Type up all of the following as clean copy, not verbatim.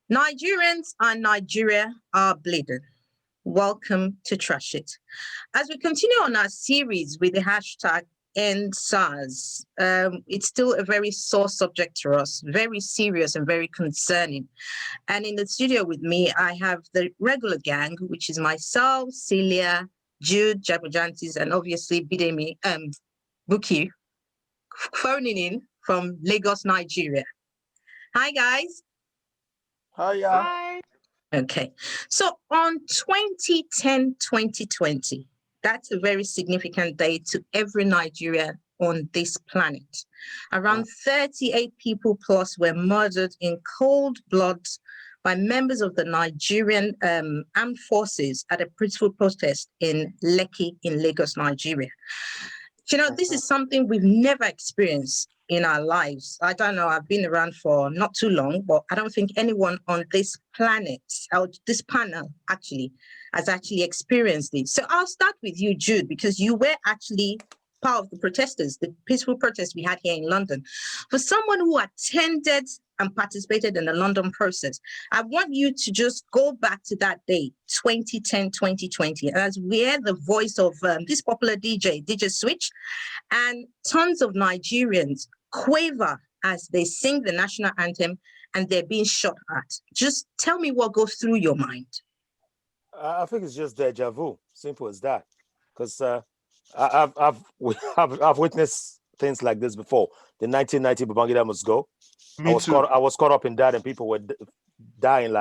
Nigerians and Nigeria are bleeding. Welcome to Trash It. As we continue on our series with the hashtag End SARS, it's still a very sore subject to us, very serious and very concerning. And in the studio with me, I have the regular gang, which is myself, Celia, Jude, Jabojantis, and obviously Bidemi, Buki, phoning in from Lagos, Nigeria. Hi, guys. Hiya. Hi. Okay, so on 2010-2020, that's a very significant day to every Nigerian on this planet. Around 38 people plus were murdered in cold blood by members of the Nigerian armed forces at a peaceful protest in Lekki in Lagos, Nigeria. You know, this is something we've never experienced in our lives. I don't know, I've been around for not too long, but I don't think anyone on this planet, or this panel actually, has actually experienced it. So I'll start with you, Jude, because you were actually part of the protesters, the peaceful protest we had here in London. For someone who attended and participated in the London process, I want you to just go back to that day, 2010-2020, as we're the voice of this popular DJ Switch, and tons of Nigerians quaver as they sing the national anthem and they're being shot at. Just tell me what goes through your mind. I think it's just deja vu, simple as that. Because I've witnessed things like this before. The 1990 Babangida must go. I was caught up in that, and people were dying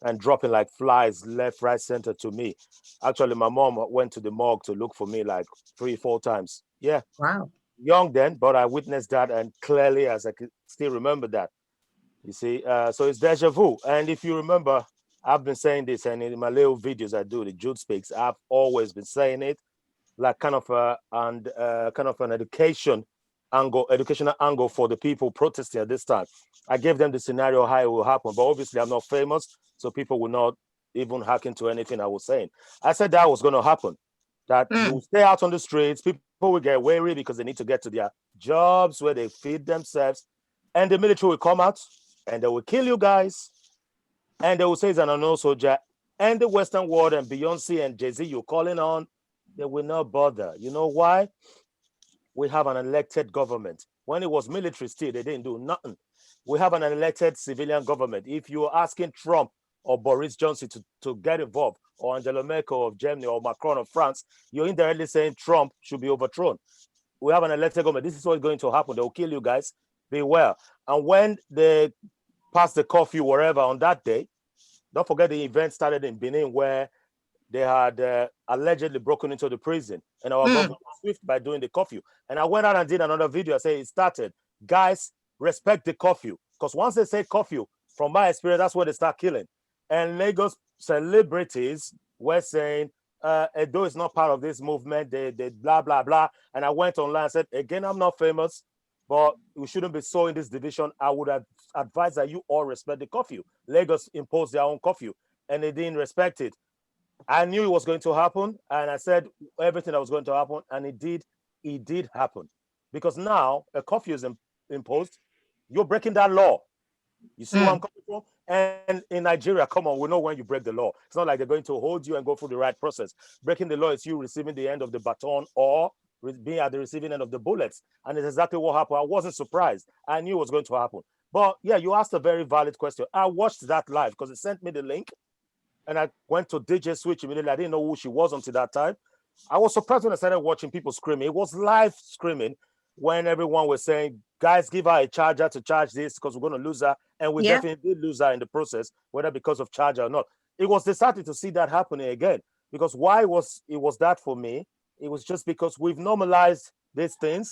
and dropping like flies left, right, center to me. Actually, my mom went to the morgue to look for me like 3-4 times. Yeah. Wow. Young then, but I witnessed that, and clearly as I could still remember that. You see, so it's deja vu. And if you remember, I've been saying this, and in my little videos I do, the Jude Speaks, I've always been saying it, like kind of an educational angle for the people protesting at this time. I gave them the scenario how it will happen, but obviously I'm not famous, so people will not even hack into anything I was saying. I said that was going to happen, that you will stay out on the streets, people will get weary because they need to get to their jobs where they feed themselves, and the military will come out and they will kill you guys, and they will say it's an unknown soldier, and the Western world and Beyonce and Jay-Z you're calling on, they will not bother. You know why? We have an elected government. When it was military still, they didn't do nothing. We have an elected civilian government. If you're asking Trump or Boris Johnson to get involved, or Angela Merkel of Germany or Macron of France, you're indirectly saying Trump should be overthrown. We have an elected government. This is what's going to happen. They will kill you guys. Beware. And when they passed the curfew wherever on that day, don't forget the event started in Benin where they had allegedly broken into the prison, and our government was swift by doing the curfew. And I went out and did another video. I say it started. Guys, respect the curfew, because once they say curfew, from my experience, that's where they start killing. And Lagos celebrities were saying, Edo is not part of this movement. They blah blah blah. And I went online and said, again, I'm not famous, but we shouldn't be sowing this division. I would advise that you all respect the curfew. Lagos imposed their own curfew, and they didn't respect it. I knew it was going to happen, and I said everything that was going to happen, and it did happen. Because now a curfew is imposed, you're breaking that law. You see where I'm coming from? And in Nigeria, come on, we know when you break the law. It's not like they're going to hold you and go through the right process. Breaking the law is you receiving the end of the baton or being at the receiving end of the bullets. And it's exactly what happened. I wasn't surprised. I knew it was going to happen. But yeah, you asked a very valid question. I watched that live because it sent me the link, and I went to DJ Switch immediately. I didn't know who she was until that time. I was surprised when I started watching people screaming. It was live screaming when everyone was saying, guys, give her a charger to charge this because we're going to lose her. And we definitely did lose her in the process, whether because of charger or not. It was disheartening to see that happening again. Because why was that for me? It was just because we've normalized these things.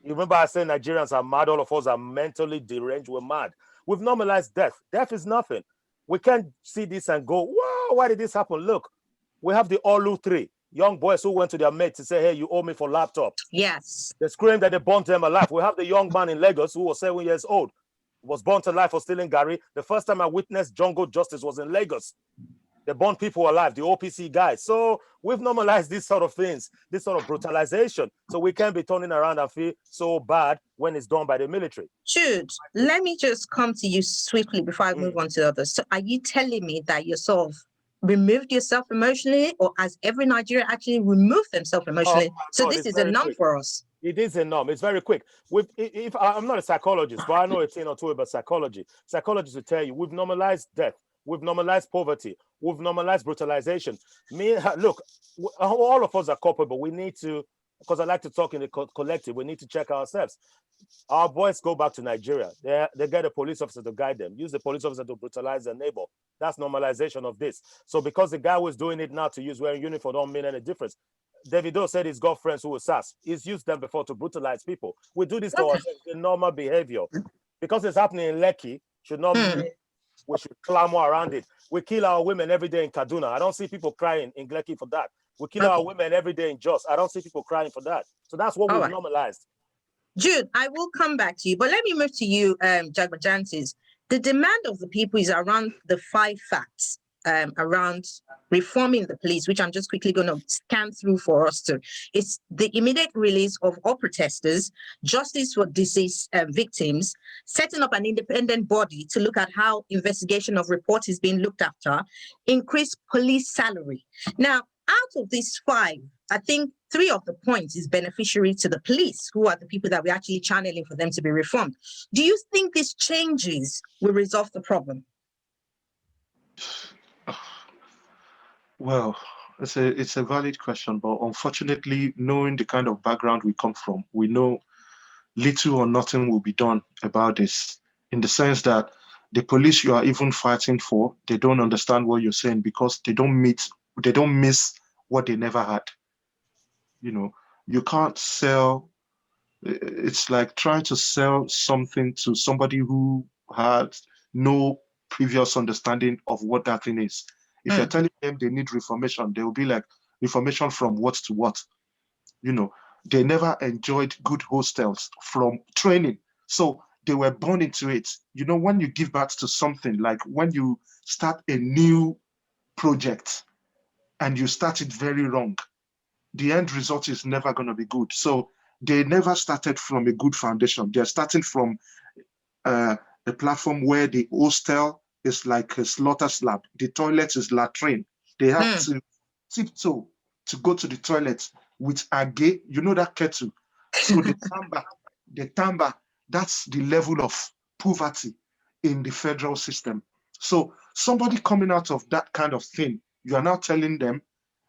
You remember I said Nigerians are mad, all of us are mentally deranged, we're mad. We've normalized death. Death is nothing. We can't see this and go, wow, why did this happen? Look, we have the Olu 3, young boys who went to their mates to say, hey, you owe me for laptop. Yes. They screamed that they burnt them alive. We have the young man in Lagos who was 7 years old, was burnt alive for stealing Gary. The first time I witnessed jungle justice was in Lagos. They burn people alive, the OPC guys. So we've normalized these sort of things, this sort of brutalization. So we can't be turning around and feel so bad when it's done by the military. Jude, let me just come to you swiftly before I move on to others. So are you telling me that you sort of removed yourself emotionally, or has every Nigerian actually removed themselves emotionally? So this is a norm for us. It is a norm. It's very quick. If I'm not a psychologist, but I know a thing or two about psychology. Psychologists will tell you we've normalized death. We've normalized poverty. We've normalized brutalization. Look, all of us are culpable. We need to, because I like to talk in the collective, we need to check ourselves. Our boys go back to Nigeria. They get a police officer to guide them. Use the police officer to brutalize their neighbor. That's normalization of this. So because the guy who is doing it now to use wearing uniform don't mean any difference. Davido said he's got friends who were SARS. He's used them before to brutalize people. We do this to ourselves. It's normal behavior. Because it's happening in Lekki, should not mean we should clamor around it. We kill our women every day in Kaduna. I don't see people crying in Lekki for that. We kill our women every day in Jos. I don't see people crying for that. So that's what we've normalized. Jude, I will come back to you, but let me move to you, Jagbajantis. The demand of the people is around the 5 facts around reforming the police, which I'm just quickly going to scan through for us to. It's the immediate release of all protesters, justice for deceased victims, setting up an independent body to look at how investigation of reports is being looked after, increased police salary. Now, out of these 5, I think 3 of the points is beneficiary to the police, who are the people that we're actually channeling for them to be reformed. Do you think these changes will resolve the problem? Well, it's a valid question, but unfortunately, knowing the kind of background we come from, we know little or nothing will be done about this, in the sense that the police you are even fighting for, they don't understand what you're saying because they don't miss what they never had. You know, you can't sell. It's like trying to sell something to somebody who had no previous understanding of what that thing is. If you're telling them they need reformation, they will be like, reformation from what to what? You know, they never enjoyed good hostels from training. So they were born into it. You know, when you give birth to something, like when you start a new project and you start it very wrong, the end result is never going to be good. So they never started from a good foundation. They're starting from a platform where the hostel is like a slaughter slab. The toilet is latrine. They have to tiptoe to go to the toilet with age, you know, that kettle. So the tamba, that's the level of poverty in the federal system. So somebody coming out of that kind of thing, you are now telling them,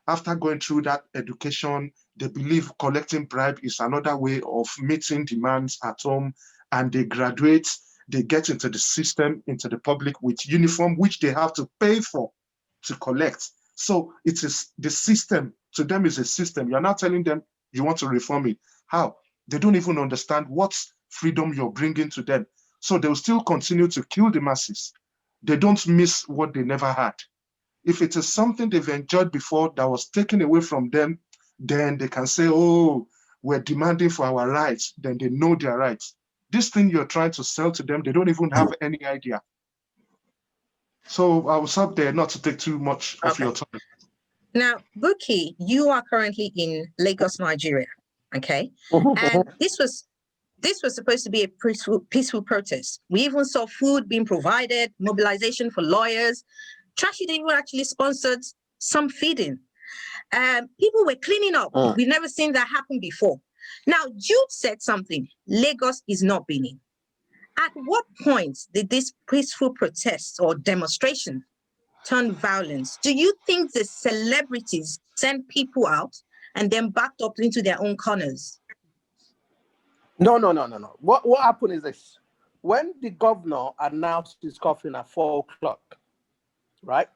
after going through that education, they believe collecting bribe is another way of meeting demands at home, and they graduate, they get into the system, into the public with uniform, which they have to pay for to collect. So it is the system, to them is a system. You're not telling them you want to reform it. How? They don't even understand what freedom you're bringing to them. So they'll still continue to kill the masses. They don't miss what they never had. If it is something they've enjoyed before that was taken away from them, then they can say, oh, we're demanding for our rights. Then they know their rights. This thing you're trying to sell to them, they don't even have any idea. So I will stop there, not to take too much of your time. Now, Buki, you are currently in Lagos, Nigeria, okay? And this was supposed to be a peaceful protest. We even saw food being provided, mobilization for lawyers. Trashy even actually sponsored some feeding. People were cleaning up. We've never seen that happen before. Now, Jude said something. Lagos is not Benin. At what point did this peaceful protests or demonstration turn violence? Do you think the celebrities sent people out and then backed up into their own corners? No. What happened is this. When the governor announced his coffin at 4 o'clock, right?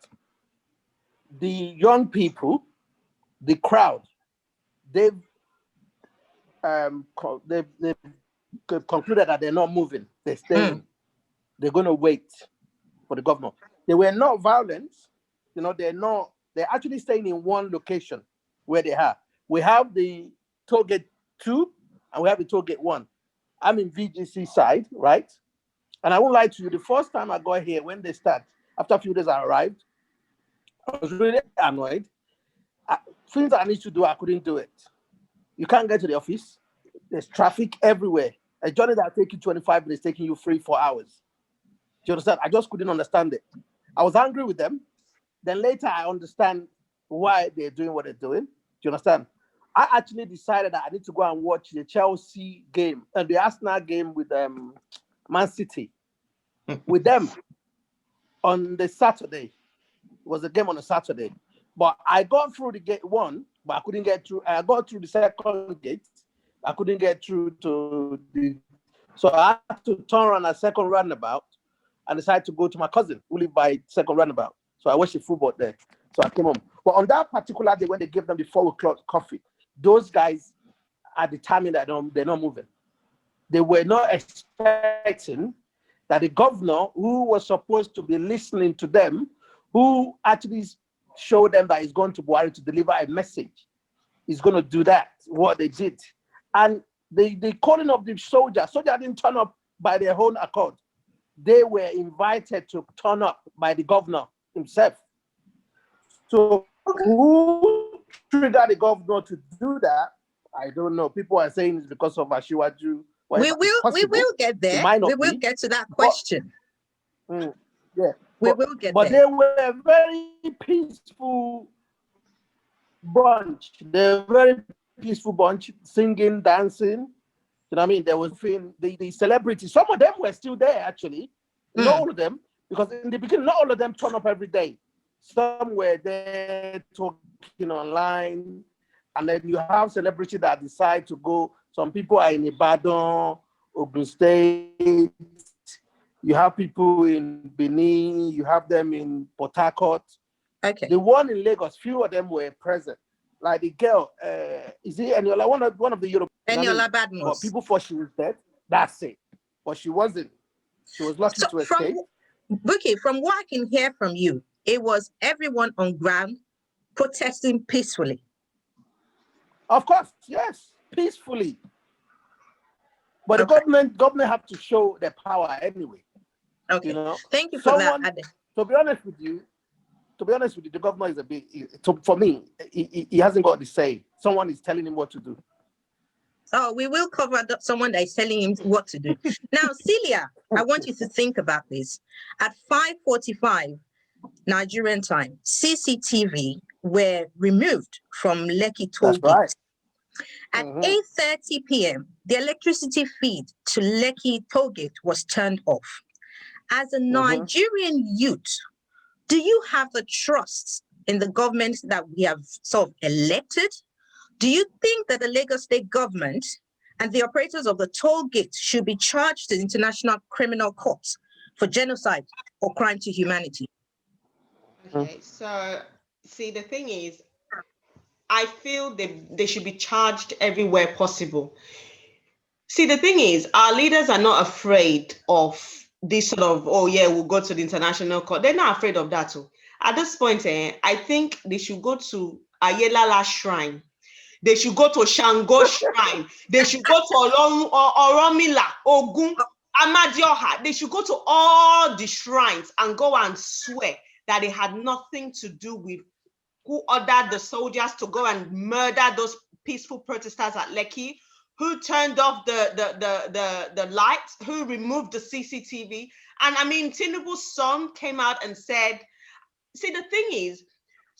The young people, the crowd, they've concluded that they're not moving. They're staying. They're going to wait for the governor. They were not violent. They're actually staying in one location where they are. We have the toll gate 2 and we have the toll gate 1. I'm in VGC side, right? And I won't lie to you, the first time I got here, when they start, after a few days I arrived, I was really annoyed. Things I need to do, I couldn't do it. You can't get to the office. There's traffic everywhere. A journey that take you 25 minutes, taking you 3-4 hours. Do you understand? I just couldn't understand it. I was angry with them. Then later I understand why they're doing what they're doing. Do you understand? I actually decided that I need to go and watch the Chelsea game and the Arsenal game with Man City with them on the Saturday. It was a game on a Saturday. But I got through the gate 1, but I couldn't get through. I got through the second gate. I couldn't get through to the... So I had to turn around a second roundabout and decided to go to my cousin who lived by second roundabout. So I watched the football there. So I came home. But on that particular day, when they gave them the 4 o'clock coffee, those guys are determined that they're not moving. They were not expecting that the governor, who was supposed to be listening to them, who actually showed them that he's going to BUHARI to deliver a message, is going to do that, what they did. And the calling of the soldiers didn't turn up by their own accord. They were invited to turn up by the governor himself. So who triggered the governor to do that? I don't know. People are saying it's because of Ashiwaju. We will get there. We will get to that question. Yeah. We will get there. But they were a very peaceful bunch. They're a very peaceful bunch, singing, dancing. You know what I mean? There was the celebrities. Some of them were still there, actually. Not all of them, because in the beginning, not all of them turn up every day. Some were there talking online, and then you have celebrities that decide to go. Some people are in Ibadan, Ogun State. You have people in Benin. You have them in Port Harcourt. Okay. The one in Lagos, few of them were present. Like the girl, is it Eniola? One of the European. Eniola Badmus. But people thought she was dead. That's it. But she wasn't. She was lucky to escape. From what I can hear from you, it was everyone on ground protesting peacefully. Of course, yes, peacefully. But the government have to show their power anyway. Okay. You know? Thank you for that. To be honest with you, the governor is a bit. For me, he hasn't got the say. Someone is telling him what to do. Oh, we will cover someone that is telling him what to do. Now, Celia, I want you to think about this. At 5:45 Nigerian time, CCTV were removed from Lekki toll gate. Right. At 8:30 p.m., the electricity feed to Lekki toll gate was turned off. As a Nigerian youth, do you have the trust in the government that we have sort of elected? Do you think that the Lagos State government and the operators of the toll gate should be charged to the International Criminal Court for genocide or crime to humanity? Okay, so see, the thing is, I feel they should be charged everywhere possible. See, the thing is, our leaders are not afraid of this sort of, oh yeah, we'll go to the international court. They're not afraid of that too. At this point, I think they should go to Ayelala Shrine. They should go to Shango Shrine. They should go to Oromila, Ogun, Amadioha. They should go to all the shrines and go and swear that they had nothing to do with who ordered the soldiers to go and murder those peaceful protesters at Lekki, who turned off the lights, who removed the CCTV. And I mean, Tinubu's son came out and said, see, the thing is,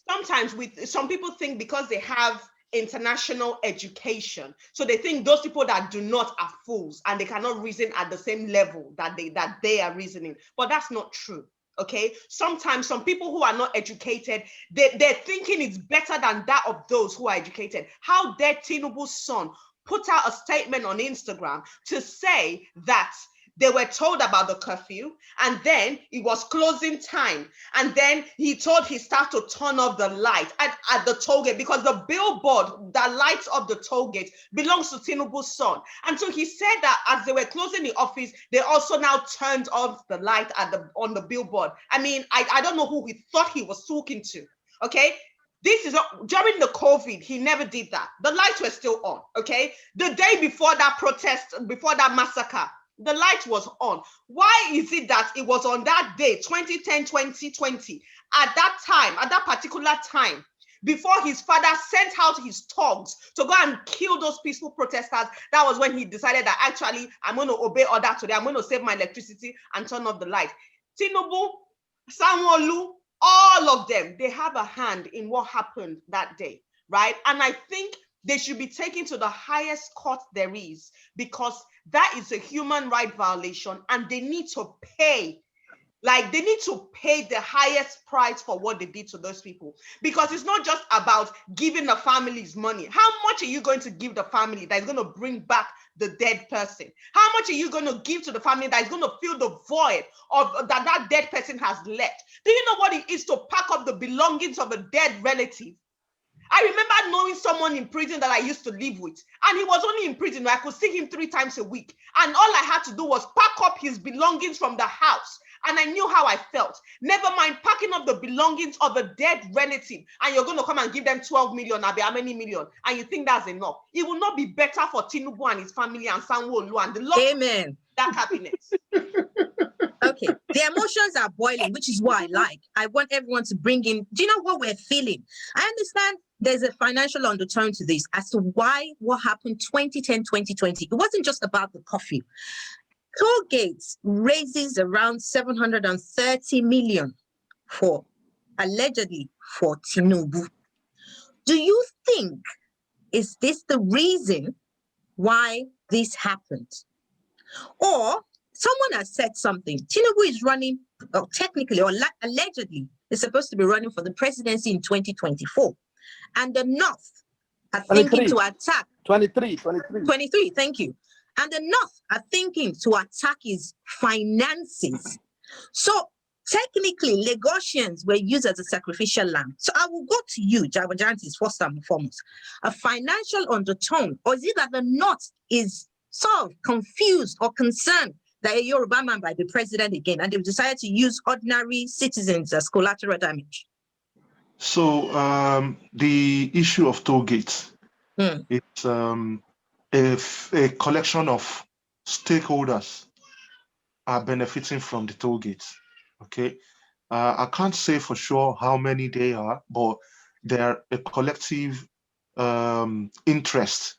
sometimes some people think because they have international education. So they think those people that do not are fools and they cannot reason at the same level that they are reasoning. But that's not true. Okay, sometimes some people who are not educated, their thinking is better than that of those who are educated. How dare Tinubu's son put out a statement on Instagram to say that they were told about the curfew and then it was closing time. And then he told his staff to turn off the light at the toll gate because the billboard that lights up the toll gate belongs to Tinubu's son. And so he said that as they were closing the office, they also now turned off the light on the billboard. I mean, I don't know who he thought he was talking to, okay? This is during the COVID, he never did that. The lights were still on, okay? The day before that protest, before that massacre, the light was on. Why is it that it was on that day, 2010, 2020, at that time, at that particular time, before his father sent out his thugs to go and kill those peaceful protesters? That was when he decided that actually, I'm going to obey order today. I'm going to save my electricity and turn off the light. Tinubu, Sanwo-Olu, all of them, they have a hand in what happened that day, right? And I think they should be taken to the highest court there is, because that is a human right violation and they need to pay. Like, they need to pay the highest price for what they did to those people. Because it's not just about giving the families money. How much are you going to give the family that is going to bring back the dead person? How much are you going to give to the family that is going to fill the void of that dead person has left? Do you know what it is to pack up the belongings of a dead relative? I remember knowing someone in prison that I used to live with, and he was only in prison where I could see him 3 times a week. And all I had to do was pack up his belongings from the house. And I knew how I felt. Never mind packing up the belongings of a dead relative, and you're going to come and give them 12 million, Abi, how many million? And you think that's enough. It will not be better for Tinubu and his family and Sanwo-Olu and the Lord. Amen. That happiness. Okay, the emotions are boiling, which is what I like. I want everyone to bring in, do you know what we're feeling? I understand there's a financial undertone to this as to why what happened 2010, 2020. It wasn't just about the curfew. Toll gates raises around 730 million allegedly for Tinubu. Do you think, is this the reason why this happened? Or someone has said something. Tinubu is running, or technically, or allegedly, is supposed to be running for the presidency in 2024. And the North are thinking to attack. 23, thank you. And the North are thinking to attack his finances. So technically, Lagosians were used as a sacrificial lamb. So I will go to you, Jabajantis, first and foremost. A financial undertone, or is it that the North is sort of confused or concerned that a Yoruba man might be president again, and they've decided to use ordinary citizens as collateral damage? So the issue of toll gates, it's a collection of stakeholders are benefiting from the toll gates. Okay, I can't say for sure how many they are, but they're a collective interest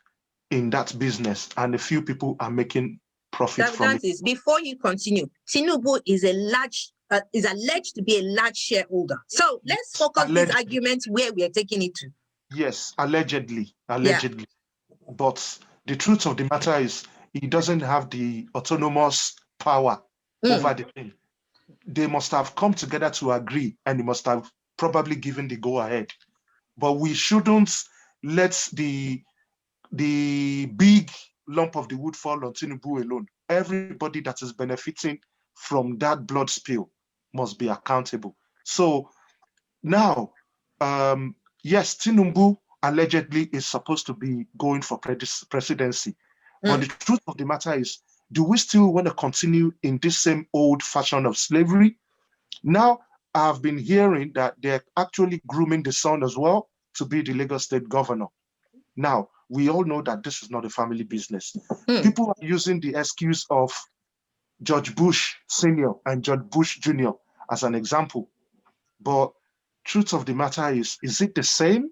in that business, and a few people are making profit from it. Before you continue, Tinubu is alleged to be a large shareholder. So let's focus these arguments where we are taking it to. Yes, allegedly. Yeah. But the truth of the matter is he doesn't have the autonomous power over the thing. They must have come together to agree, and he must have probably given the go-ahead. But we shouldn't let the big lump of the wood fall on Tinubu alone. Everybody that is benefiting from that blood spill must be accountable. So now, yes, Tinubu allegedly is supposed to be going for presidency. But the truth of the matter is, do we still want to continue in this same old fashion of slavery? Now, I've been hearing that they're actually grooming the son as well to be the Lagos State governor. Now, we all know that this is not a family business. People are using the excuse of George Bush Sr. and George Bush Jr. as an example. But truth of the matter is it the same?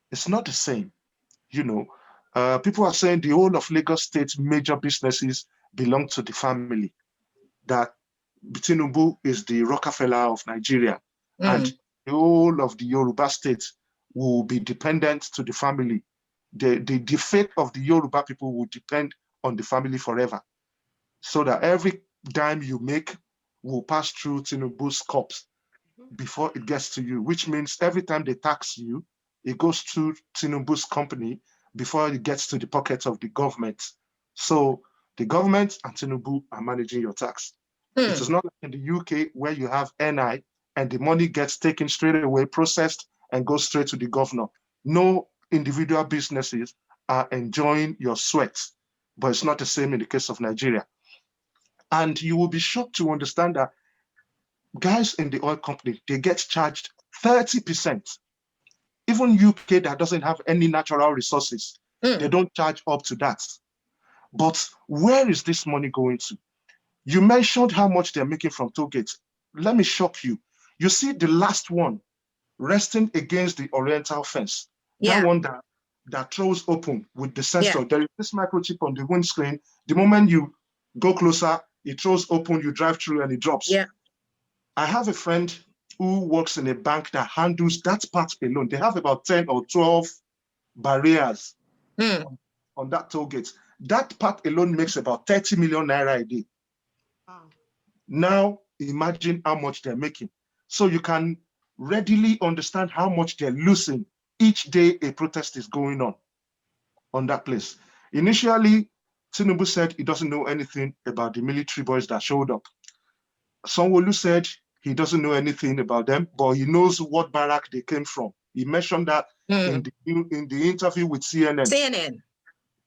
It's not the same. You know, people are saying the whole of Lagos State's major businesses belong to the family, that Tinubu is the Rockefeller of Nigeria, and the whole of the Yoruba state will be dependent to the family the fate of the Yoruba people will depend on the family forever. So that every dime you make will pass through Tinubu's corpse before it gets to you, which means every time they tax you, it goes through Tinubu's company before it gets to the pockets of the government. So the government and Tinubu are managing your tax. It is not like in the UK where you have NI and the money gets taken straight away, processed, and goes straight to the governor. No individual businesses are enjoying your sweat, but it's not the same in the case of Nigeria. And you will be shocked to understand that guys in the oil company, they get charged 30%. Even UK that doesn't have any natural resources, they don't charge up to that. But where is this money going to? You mentioned how much they're making from toll gates. Let me shock you. You see the last one resting against the oriental fence. That one that throws open with the sensor. There is this microchip on the windscreen. The moment you go closer, it throws open, you drive through and it drops. Yeah. I have a friend who works in a bank that handles that part alone. They have about 10 or 12 barriers on that toll gate. That part alone makes about 30 million naira a day. Wow. Now, imagine how much they're making. So you can readily understand how much they're losing each day a protest is going on that place. Initially, Tinubu said he doesn't know anything about the military boys that showed up. Sanwo-Olu said he doesn't know anything about them, but he knows what barrack they came from. He mentioned that in the interview with CNN.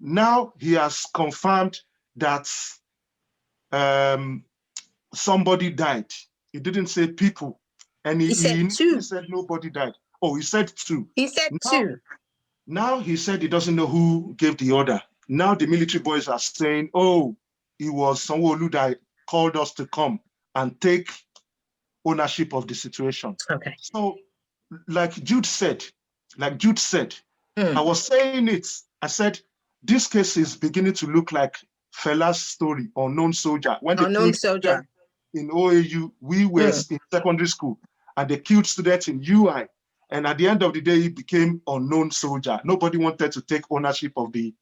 Now he has confirmed that somebody died. He didn't say people, and he said two. He said nobody died. Oh, he said two. He said two. Now he said he doesn't know who gave the order. Now the military boys are saying, oh, it was Sanwo-Olu that called us to come and take ownership of the situation. Okay. So, like Jude said, I was saying it. I said, this case is beginning to look like Fela's story, Unknown Soldier. When they Unknown Soldier in OAU, we were in secondary school, and they killed students in UI. And at the end of the day, he became Unknown Soldier. Nobody wanted to take ownership of the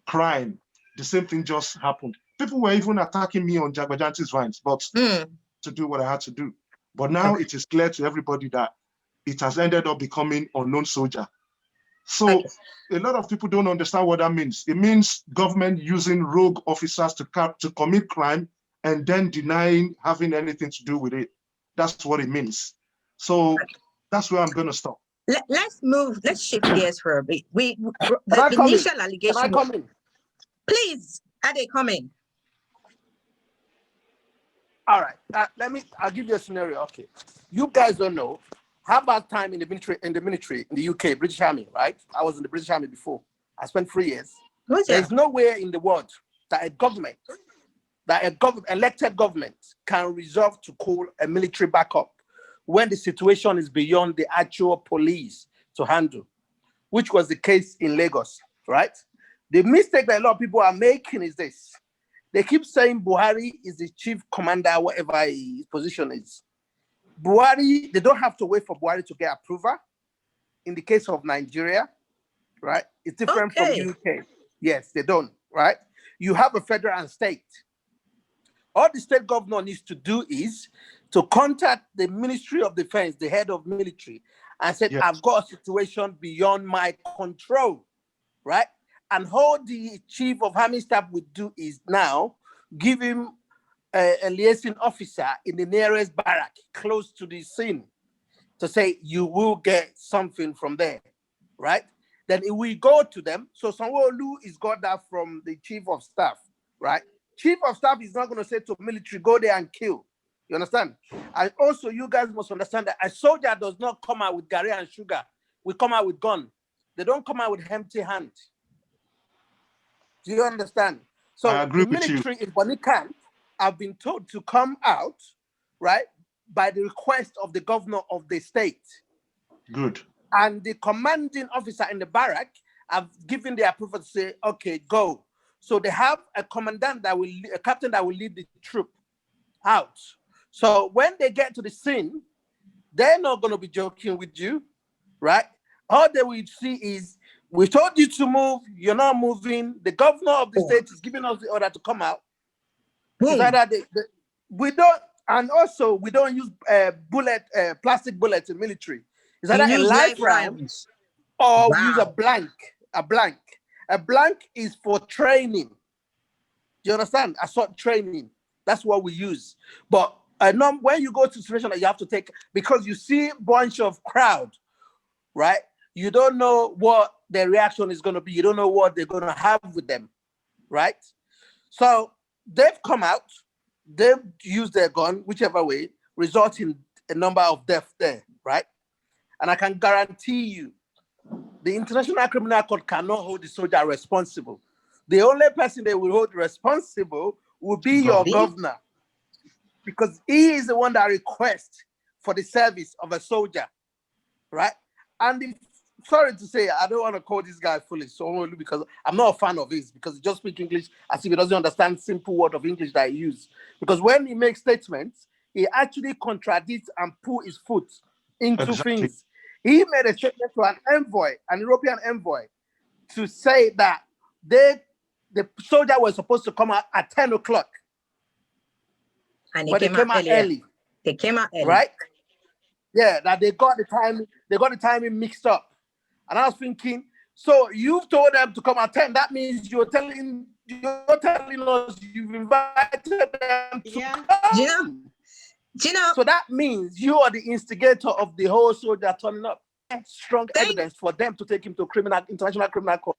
crime. The same thing just happened. People were even attacking me on Jagbajanti's vines, but to do what I had to do. But now it is clear to everybody that it has ended up becoming Unknown Soldier. So a lot of people don't understand what that means. It means government using rogue officers to commit crime and then denying having anything to do with it. That's what it means. So that's where I'm going to stop. Let's shift gears for a bit. The initial allegation. Can I come in? Please, Ade, come in. All right, I'll give you a scenario. Okay, you guys don't know. How about time in the military in the UK, British Army, right? I was in the British Army before. I spent 3 years. There's nowhere in the world that elected government can resolve to call a military backup when the situation is beyond the actual police to handle, which was the case in Lagos, right? The mistake that a lot of people are making is this. They keep saying Buhari is the chief commander, whatever his position is. Buhari, they don't have to wait for Buhari to get approval. In the case of Nigeria, right? It's different from UK. Yes, they don't, right? You have a federal and state. All the state governor needs to do is to contact the Ministry of Defense, the head of military, and say, I've got a situation beyond my control, right? And all the chief of army staff would do is now give him a liaison officer in the nearest barrack close to the scene to say, you will get something from there, right? Then it will go to them. So Sanwo-Olu is got that from the chief of staff, right? Chief of staff is not going to say to military, go there and kill. You understand? And also, you guys must understand that a soldier does not come out with garri and sugar. We come out with gun. They don't come out with empty hand. Do you understand? So the military in Bonny Camp have been told to come out, right, by the request of the governor of the state. Good. And the commanding officer in the barrack have given the approval to say, okay, go. So they have a commandant a captain that will lead the troop out. So when they get to the scene, they're not going to be joking with you, right? All they will see is We told you to move, you're not moving. The governor of the Oh. state is giving us the order to come out. Boom. It's either we don't, and also we don't use plastic bullets in military. It's either a use live live round rounds. or we use a Wow. blank. A blank. A blank is for training. Do you understand? Assault training. That's what we use. But when you go to a situation that you have to take, because you see a bunch of crowd, right? You don't know what their reaction is going to be. You don't know what they're going to have with them, right? So they've come out, they've used their gun, whichever way, resulting in a number of deaths there, right? And I can guarantee you, the International Criminal Court cannot hold the soldier responsible. The only person they will hold responsible will be your Bobby? governor, because he is the one that requests for the service of a soldier, right? And sorry to say, I don't want to call this guy foolish, so only because I'm not a fan of his, because he just speaks English as if he doesn't understand simple word of English that he uses. Because when he makes statements, he actually contradicts and puts his foot into things. He made a statement to an envoy, an European envoy, to say that the soldier was supposed to come out at 10 o'clock. And But they came out early. They came out early. Right? Yeah, that they got the timing mixed up. And I was thinking, so you've told them to come at 10. That means you're telling us you've invited them to come. Do you know? So that means you are the instigator of the whole soldier turning up. Strong evidence for them to take him to international criminal court.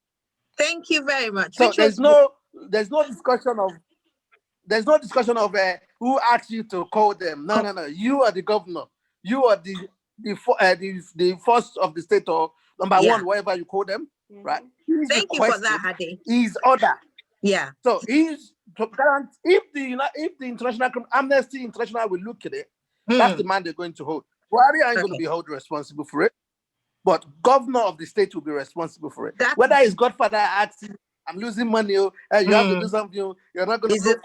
Thank you very much. So there's no discussion of who asked you to call them. No. You are the governor. You are the first of the state, or number one, whatever you call them, right? Thank you for that, Ade. His order. Yeah. So if the International Amnesty International will look at it, that's the man they're going to hold. BUHARI ain't going to be held responsible for it, but governor of the state will be responsible for it. Whether his godfather asks him, I'm losing money, you have to do something, you're not going to go to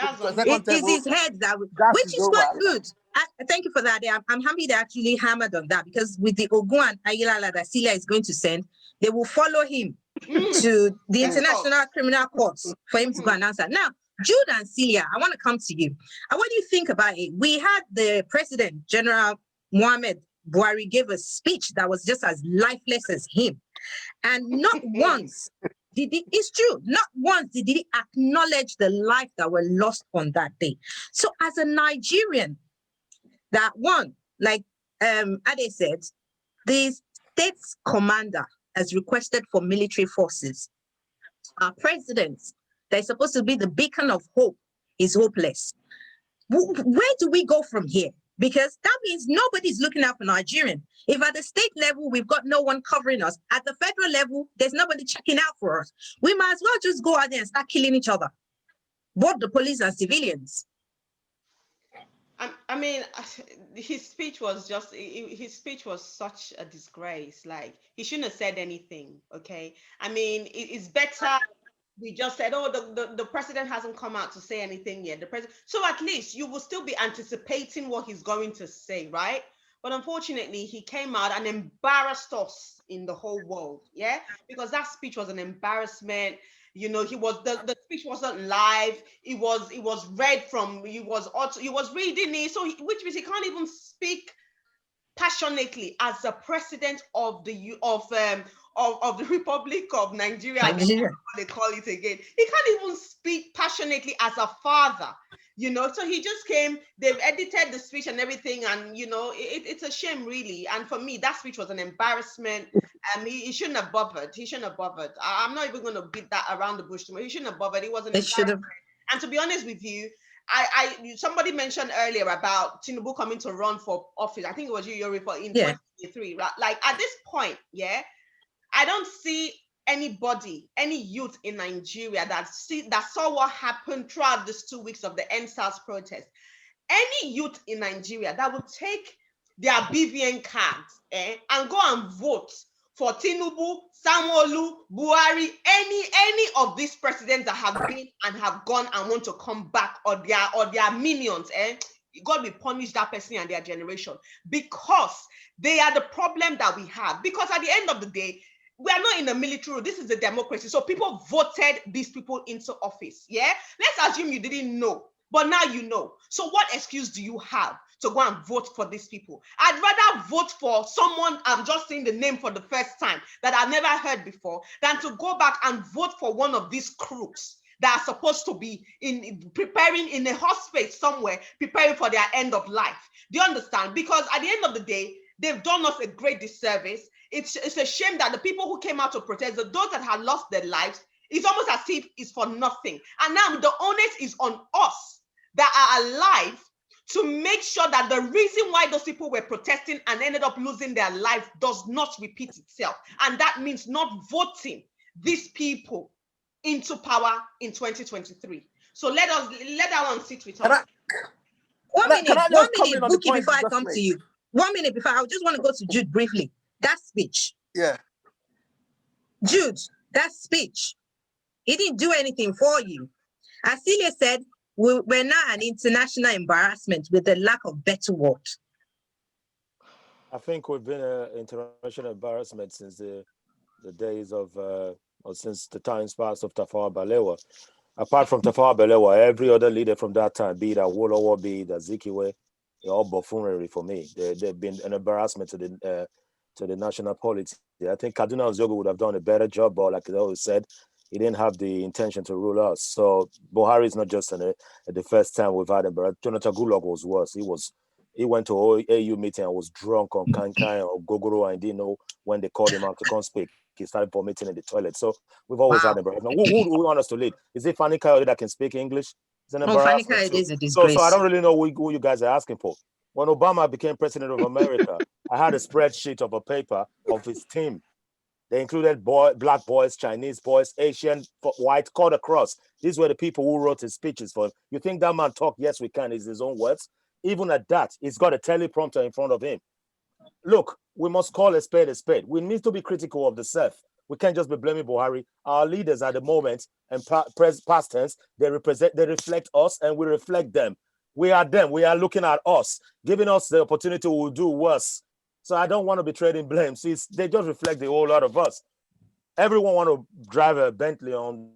it is his head that which is not good. Thank you for that. I'm happy they actually hammered on that, because with the Ogun and Ayala that Celia is going to send, they will follow him to the International Criminal Court for him to go and answer. Now, Jude and Celia, I want to come to you. And what do you think about it? We had the President, General Muhammad Buhari, gave a speech that was just as lifeless as him. And not once it's true, not once did he acknowledge the life that were lost on that day. So as a Nigerian, that one, like Ade said, the state's commander has requested for military forces. Our president, that is supposed to be the beacon of hope, is hopeless. Where do we go from here? Because that means nobody's looking out for Nigerian. If at the state level, we've got no one covering us, at the federal level, there's nobody checking out for us. We might as well just go out there and start killing each other, both the police and civilians. I mean, his speech was such a disgrace. Like, he shouldn't have said anything, okay? I mean, it's better we just said, oh, the president hasn't come out to say anything yet. So at least you will still be anticipating what he's going to say, right? But unfortunately, he came out and embarrassed us in the whole world, yeah? Because that speech was an embarrassment. You know, the speech wasn't live. It was read from, he was reading it, so which means he can't even speak passionately as the president of the Republic of Nigeria. They call it again. He can't even speak passionately as a father, you know. So he just came, they've edited the speech and everything, and you know, it's a shame, really. And for me, that speech was an embarrassment. He shouldn't have bothered. I'm not even going to beat that around the bush too much. He shouldn't have bothered. It wasn't. And to be honest with you, somebody mentioned earlier about Tinubu coming to run for office. I think it was you, Yuri, in 2023, right? Like, at this point, yeah, I don't see anybody, any youth in Nigeria that saw what happened throughout these 2 weeks of the SARS protest. Any youth in Nigeria that would take their BVN cards and go and vote for Tinubu, Sanwo-Olu, BUHARI, any of these presidents that have been and have gone and want to come back, or their minions, God will punish that person and their generation, because they are the problem that we have. Because at the end of the day, we are not in a military rule. This is a democracy. So people voted these people into office. Yeah. Let's assume you didn't know, but now you know. So what excuse do you have to go and vote for these people? I'd rather vote for someone I'm just saying the name for the first time that I've never heard before than to go back and vote for one of these crooks that are supposed to be preparing in a hospital somewhere, preparing for their end of life. Do you understand? Because at the end of the day, they've done us a great disservice. It's a shame that the people who came out to protest, those that had lost their lives, it's almost as if it's for nothing. And now the onus is on us that are alive to make sure that the reason why those people were protesting and ended up losing their life does not repeat itself. And that means not voting these people into power in 2023. So let that one sit with us. One minute, Buki, point before I come to you. 1 minute before, I just want to go to Jude briefly. That speech. Yeah. Jude, that speech. He didn't do anything for you. As Celia said, we're now an international embarrassment with the lack of better word. I think we've been an international embarrassment since the days of, or since the times past of Tafawa Balewa. Apart from Tafawa Balewa, every other leader from that time, be it Awolowo, be it Azikiwe, they're all buffoonery for me. They've been an embarrassment to the national polity. I think Kaduna Nzogu would have done a better job, but like I always said, he didn't have the intention to rule us. So Buhari is not just the first time we've had him, but Jonathan Goodluck was worse. He went to AU meeting and was drunk on Kankai or Gogoro and didn't know when they called him out to come speak. He started vomiting in the toilet. So we've always had him. Who do we want us to lead? Is it Fani Kayode that can speak English? It's an embarrassment. Fani Kayode is a disgrace. So I don't really know who you guys are asking for. When Obama became president of America, I had a spreadsheet of a paper of his team. They included black boys, Chinese boys, Asian, white, cut across. These were the people who wrote his speeches for him. You think that man talk, yes, we can, is his own words? Even at that, he's got a teleprompter in front of him. Look, we must call a spade a spade. We need to be critical of the self. We can't just be blaming Buhari. Our leaders at the moment and past tense, they reflect us and we reflect them. We are them. We are looking at us, giving us the opportunity to do worse. So I don't want to be trading blame. See, they just reflect the whole lot of us. Everyone want to drive a Bentley on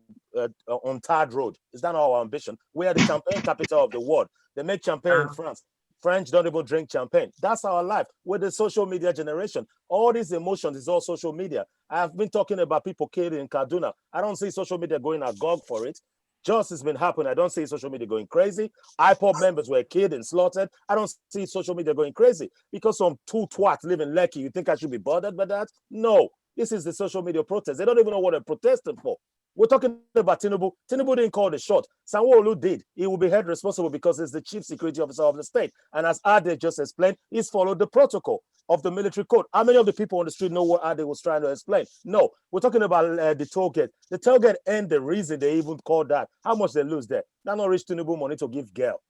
tarred road. Is that not our ambition? We are the champagne capital of the world. They make champagne in France. French don't even drink champagne. That's our life. We're the social media generation. All these emotions is all social media. I have been talking about people killed in Kaduna. I don't see social media going agog for it. Justice has been happening. I don't see social media going crazy. IPOB members were killed and slaughtered. I don't see social media going crazy because some two twats live in Lekki. You think I should be bothered by that? No. This is the social media protest. They don't even know what they're protesting for. We're talking about Tinubu. Tinubu didn't call the shot. Sanwo-Olu did. He will be held responsible because he's the chief security officer of the state. And as Ade just explained, he's followed the protocol of the military code. How many of the people on the street know what Ade was trying to explain? No. We're talking about the toll gate. The toll gate and the reason they even called that. How much they lose there? That's not rich Tinubu money to give girl.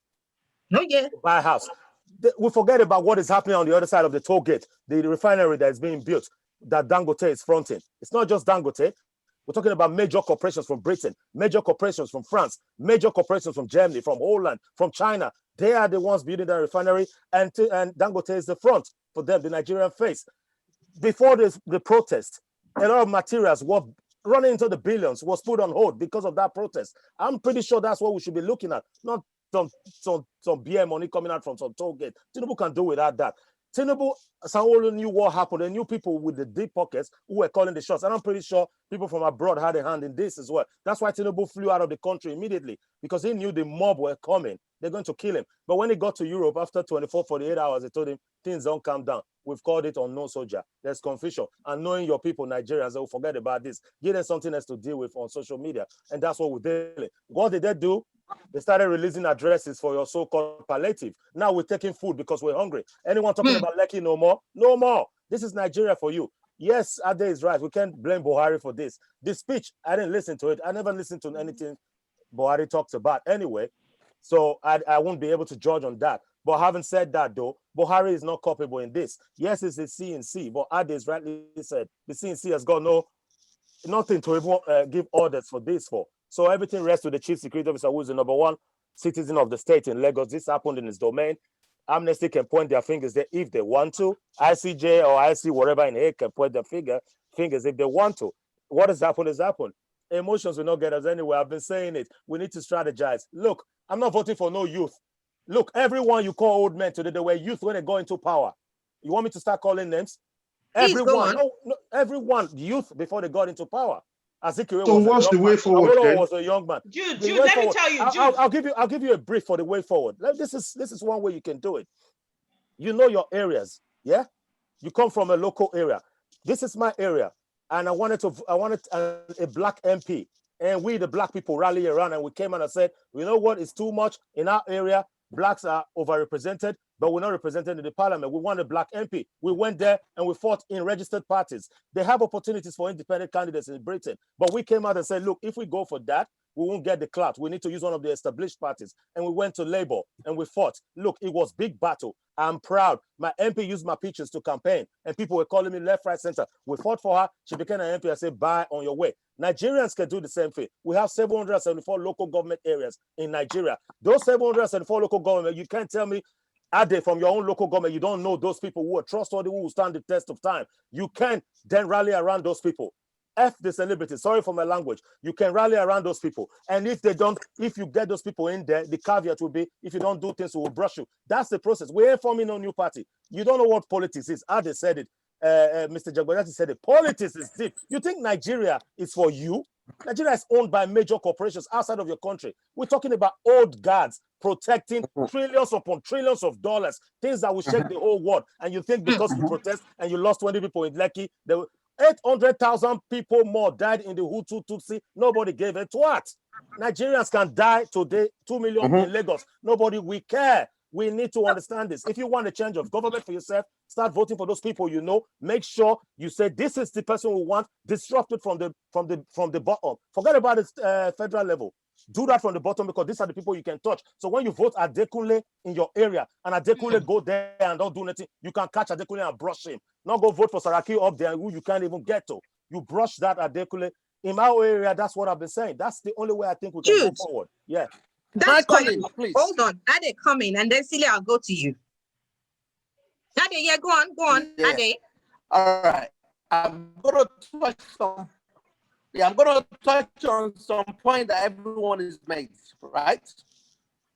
No, yeah. Buy a house. We forget about what is happening on the other side of the toll gate. The refinery that is being built, that Dangote is fronting. It's not just Dangote. We're talking about major corporations from Britain, major corporations from France, major corporations from Germany, from Holland, from China. They are the ones building that refinery, and Dangote is the front for them, the Nigerian face. Before the protest, a lot of materials were running into the billions, was put on hold because of that protest. I'm pretty sure that's what we should be looking at, not some beer money coming out from some toll gate. Tinubu can do without that. Tinubu, Sanwo-Olu knew what happened. They knew people with the deep pockets who were calling the shots. And I'm pretty sure people from abroad had a hand in this as well. That's why Tinubu flew out of the country immediately, because he knew the mob were coming. They're going to kill him. But when he got to Europe after 24, 48 hours, they told him, things don't calm down. We've called it unknown soldier. There's confusion. And knowing your people, Nigerians, they will forget about this. Give them something else to deal with on social media. And that's what we're doing. What did they do? They started releasing addresses for your so-called palliative. Now we're taking food because we're hungry. Anyone talking about Lekki no more? No more. This is Nigeria for you. Yes, Ade is right. We can't blame Buhari for this. This speech, I didn't listen to it. I never listened to anything Buhari talks about anyway. So I won't be able to judge on that. But having said that, though, Buhari is not culpable in this. Yes, it's the CNC, but Ade is rightly said, the CNC has got nothing to even give orders for this for. So everything rests with the chief security officer, who is the #1 citizen of the state in Lagos. This happened in his domain. Amnesty can point their fingers there if they want to. ICJ or IC, whatever in Hague, can point their finger fingers if they want to. What has happened has happened. Emotions will not get us anywhere. I've been saying it. We need to strategize. Look, I'm not voting for no youth. Look, everyone you call old men today, they were youth when they go into power. You want me to start calling names? Please go Everyone, on. no, everyone, youth before they got into power. Azikiwe So was what's a the young way man. forward Awolowo then? was a young man. Jude, The Jude, way let me forward, tell you, Jude. I'll give you a brief for the way forward. This is one way you can do it. You know your areas, yeah? You come from a local area. This is my area, and I wanted a black MP, and we the black people rally around, and we came and I said, you know what? It's too much in our area. Blacks are overrepresented, but we're not represented in the parliament. We want a black MP. We went there and we fought in registered parties. They have opportunities for independent candidates in Britain, but we came out and said, look, if we go for that, we won't get the clout. We need to use one of the established parties. And we went to Labour and we fought. Look, it was big battle. I'm proud. My MP used my pictures to campaign and people were calling me left, right, center. We fought for her. She became an MP. I said, bye, on your way. Nigerians can do the same thing. We have 774 local government areas in Nigeria. Those 774 local government, you can't tell me, are they from your own local government? You don't know those people who are trustworthy, who will stand the test of time. You can then rally around those people. F the celebrities, sorry for my language. You can rally around those people. And if they don't, if you get those people in there, the caveat will be, if you don't do things, we will brush you. That's the process. We ain't forming no new party. You don't know what politics is. Ade said it. Mr. Jagbadati said it. Politics is deep. You think Nigeria is for you? Nigeria is owned by major corporations outside of your country. We're talking about old guards protecting trillions upon trillions of dollars, things that will shake the whole world. And you think because you protest and you lost 20 people in Lekki, 800,000 people more died in the Hutu Tutsi. Nobody gave a twat. Nigerians can die today, 2 million in Lagos. Nobody will care. We need to understand this. If you want a change of government for yourself, start voting for those people you know. Make sure you say this is the person we want. Disrupt it from the bottom. Forget about the federal level. Do that from the bottom because these are the people you can touch. So when you vote Adekunle in your area and Adekunle go there and don't do nothing, you can catch Adekunle and brush him. Not go vote for Saraki up there who you can't even get to. You brush that Adekunle. In my area, that's what I've been saying. That's the only way I think we can go forward. Yeah. That's fine. Please. Hold on. Ade, come in, and then Celia, I'll go to you. Ade, yeah, go on. Yeah. Ade. All right. I'm going to touch on some point that everyone is made, right?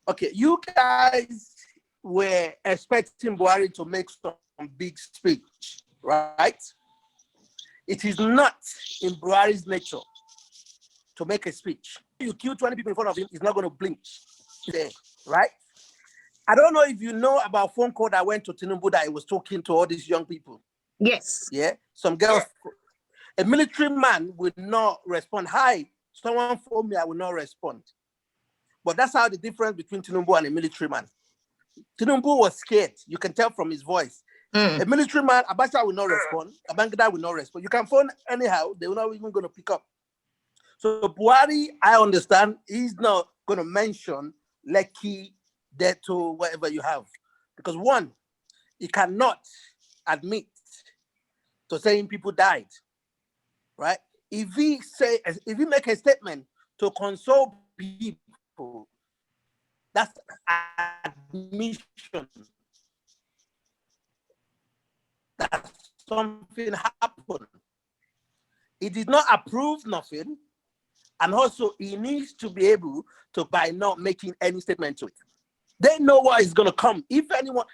Okay, you guys were expecting Buhari to make some big speech, right? It is not in Buhari's nature to make a speech. You kill 20 people in front of him, he's not going to blink there, right? I don't know if you know about phone call that went to Tinubu that he was talking to all these young people. Yes. Yeah, some girls. A military man will not respond. Hi, someone phone me, I will not respond. But that's how the difference between Tinubu and a military man. Tinubu was scared. You can tell from his voice. A military man, Abacha will not respond. Babangida will not respond. You can phone anyhow. They will not even going to pick up. So Buhari, I understand, he's not going to mention Lekki, Deto, whatever you have. Because one, he cannot admit to saying people died. Right? If he make a statement to console people, that's admission that something happened. He did not approve nothing, and also he needs to be able to, by not making any statement to it. They know what is going to come. If anyone,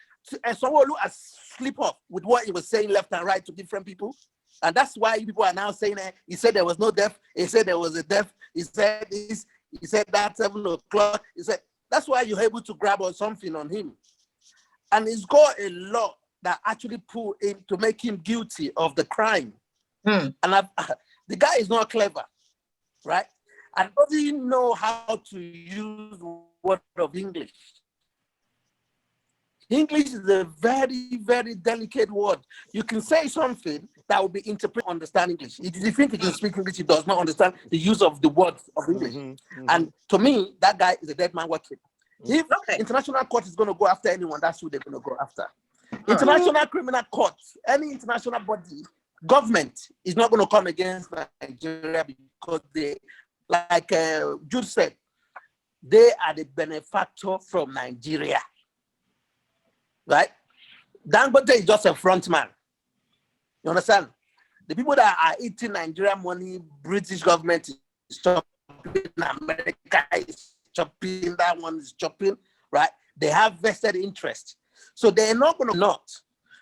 and someone who has slip up with what he was saying left and right to different people. And that's why people are now saying that he said there was no death. He said there was a death. He said this. He said that 7 o'clock. He said that's why you're able to grab on something on him. And he's got a law that actually pull him to make him guilty of the crime. And the guy is not clever, right? And doesn't know how to use word of English. English is a very, very delicate word. You can say something that will be interpreted, understand English. If you think he can speak English, he does not understand the use of the words of English. And to me, that guy is a dead man walking. If international court is going to go after anyone, that's who they're going to go after. International criminal court, any international body, government is not going to come against Nigeria because they, like Jude said, they are the benefactor from Nigeria. Right? Dangote is just a front man. You understand? The people that are eating Nigerian money, British government is chopping, America is chopping, that one is chopping, right? They have vested interest. So they're not going to not.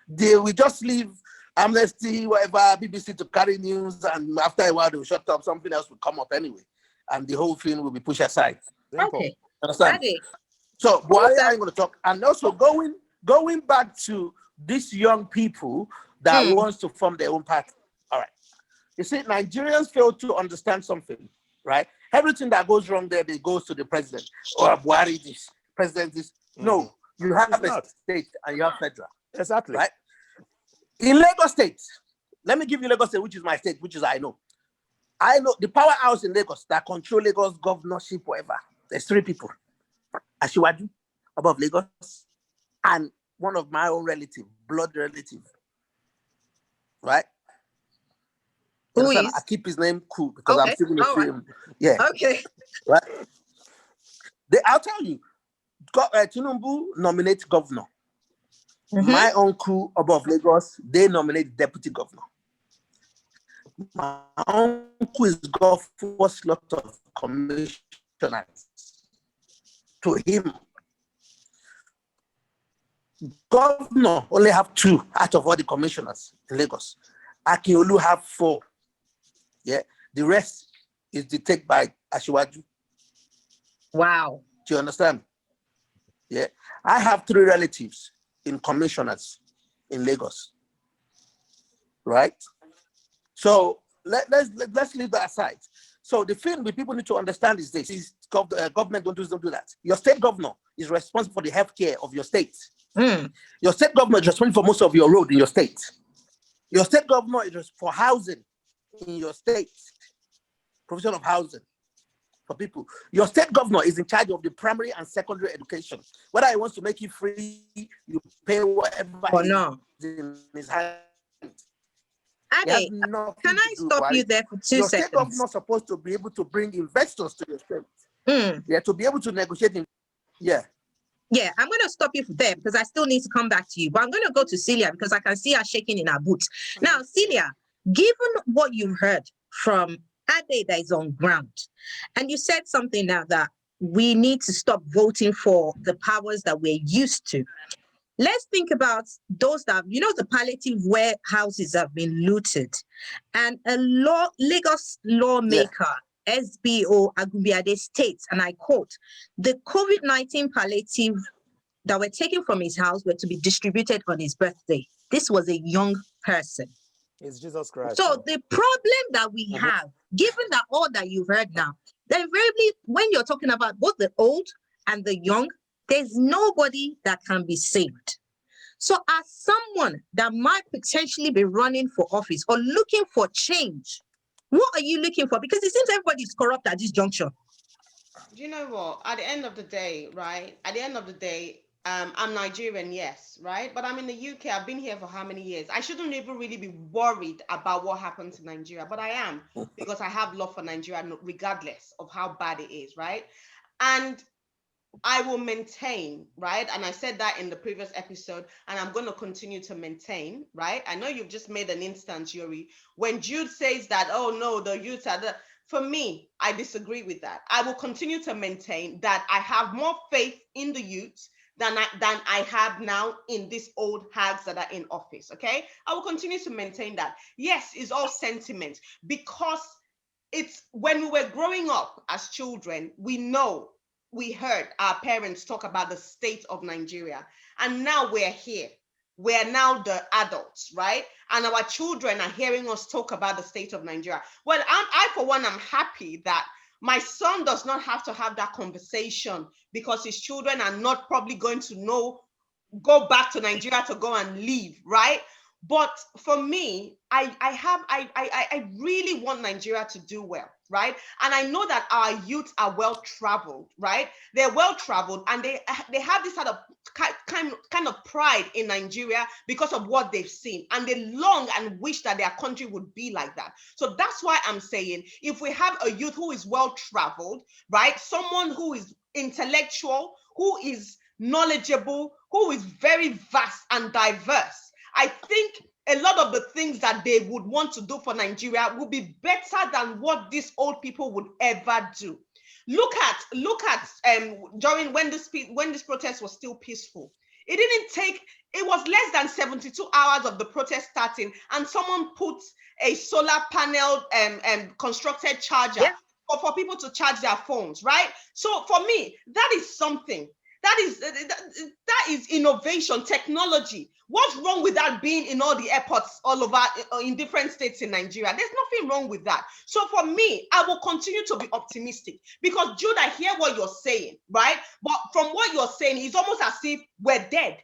They will just leave Amnesty, whatever, BBC to carry news, and after a while they will shut up, something else will come up anyway. And the whole thing will be pushed aside. Simple. Okay. Understand? Ade, So Buhari ain't going to talk. And also going back to these young people that wants to form their own party. All right. You see, Nigerians fail to understand something, right? Everything that goes wrong there, they goes to the president. Or Buhari this, president this. No, you have a state and you have federal. Exactly. Right? In Lagos State, let me give you Lagos State, which is my state, which is I know. I know the powerhouse in Lagos that control Lagos governorship, whatever. There's 3 people. Asiwaju, above Lagos, and one of my own relative, blood relative. Right? who is? I keep his name cool because Okay. I'm still going to see Right. him. Yeah. Okay. Right? I'll tell you, Tinubu nominates governor. My uncle above Lagos, they nominate deputy governor. My uncle is got 4 slots of commissioners to him. Governor only have 2 out of all the commissioners in Lagos. Akiolu have 4. Yeah, the rest is dictated by Asiwaju. Wow. Do you understand? Yeah, I have 3 relatives in commissioners in Lagos. Right? So let's leave that aside. So the thing we people need to understand is this: government don't do that. Your state governor is responsible for the healthcare of your state. Your state governor is responsible for most of your road in your state. Your state governor is for housing in your state, provision of housing for people. Your state governor is in charge of the primary and secondary education. Whether he wants to make it free, you pay whatever Or no. in his hand. Ade, can I stop you there for 2 seconds? Your state governor is supposed to be able to bring investors to your state. Yeah, to be able to negotiate. Yeah, I'm going to stop you there because I still need to come back to you. But I'm going to go to Celia because I can see her shaking in her boots. Now, Celia, given what you've heard from Ade that is on ground, and you said something now that we need to stop voting for the powers that we're used to. Let's think about those that, the palliative warehouses have been looted. And a Lagos lawmaker, SBO Agubiade states, and I quote, the COVID-19 palliative that were taken from his house were to be distributed on his birthday. This was a young person. It's Jesus Christ. So the problem that we have, given that all that you've heard now, then invariably, when you're talking about both the old and the young, there's nobody that can be saved. So as someone that might potentially be running for office or looking for change, what are you looking for? Because it seems everybody's corrupt at this juncture. Do you know what? At the end of the day, right? At the end of the day, I'm Nigerian, yes, right? But I'm in the UK. I've been here for how many years? I shouldn't even really be worried about what happens in Nigeria, but I am, because I have love for Nigeria regardless of how bad it is, right? And I will maintain, right? And I said that in the previous episode, and I'm going to continue to maintain, right? I know you've just made an instance, Yuri. When Jude says that, oh no, the youth are the... For me, I disagree with that. I will continue to maintain that I have more faith in the youth than I have now in these old hags that are in office, okay? I will continue to maintain that. Yes, it's all sentiment, because it's when we were growing up as children, we heard our parents talk about the state of Nigeria, and now we're here. We're now the adults, right? And our children are hearing us talk about the state of Nigeria. Well, I for one, I'm happy that my son does not have to have that conversation, because his children are not probably going to go back to Nigeria to go and leave, right? But for me, I really want Nigeria to do well, right? And I know that our youth are well-traveled, right? They're well-traveled, and they have this kind of pride in Nigeria because of what they've seen, and they long and wish that their country would be like that. So that's why I'm saying, if we have a youth who is well-traveled, right? Someone who is intellectual, who is knowledgeable, who is very vast and diverse, I think a lot of the things that they would want to do for Nigeria will be better than what these old people would ever do. Look at during when this protest was still peaceful. It didn't take, it was less than 72 hours of the protest starting, and someone put a solar panel constructed charger for people to charge their phones, right? So for me, that is something. That is innovation, technology. What's wrong with that being in all the airports all over in different states in Nigeria? There's nothing wrong with that. So for me, I will continue to be optimistic, because Jude, I hear what you're saying, right? But from what you're saying, it's almost as if we're dead.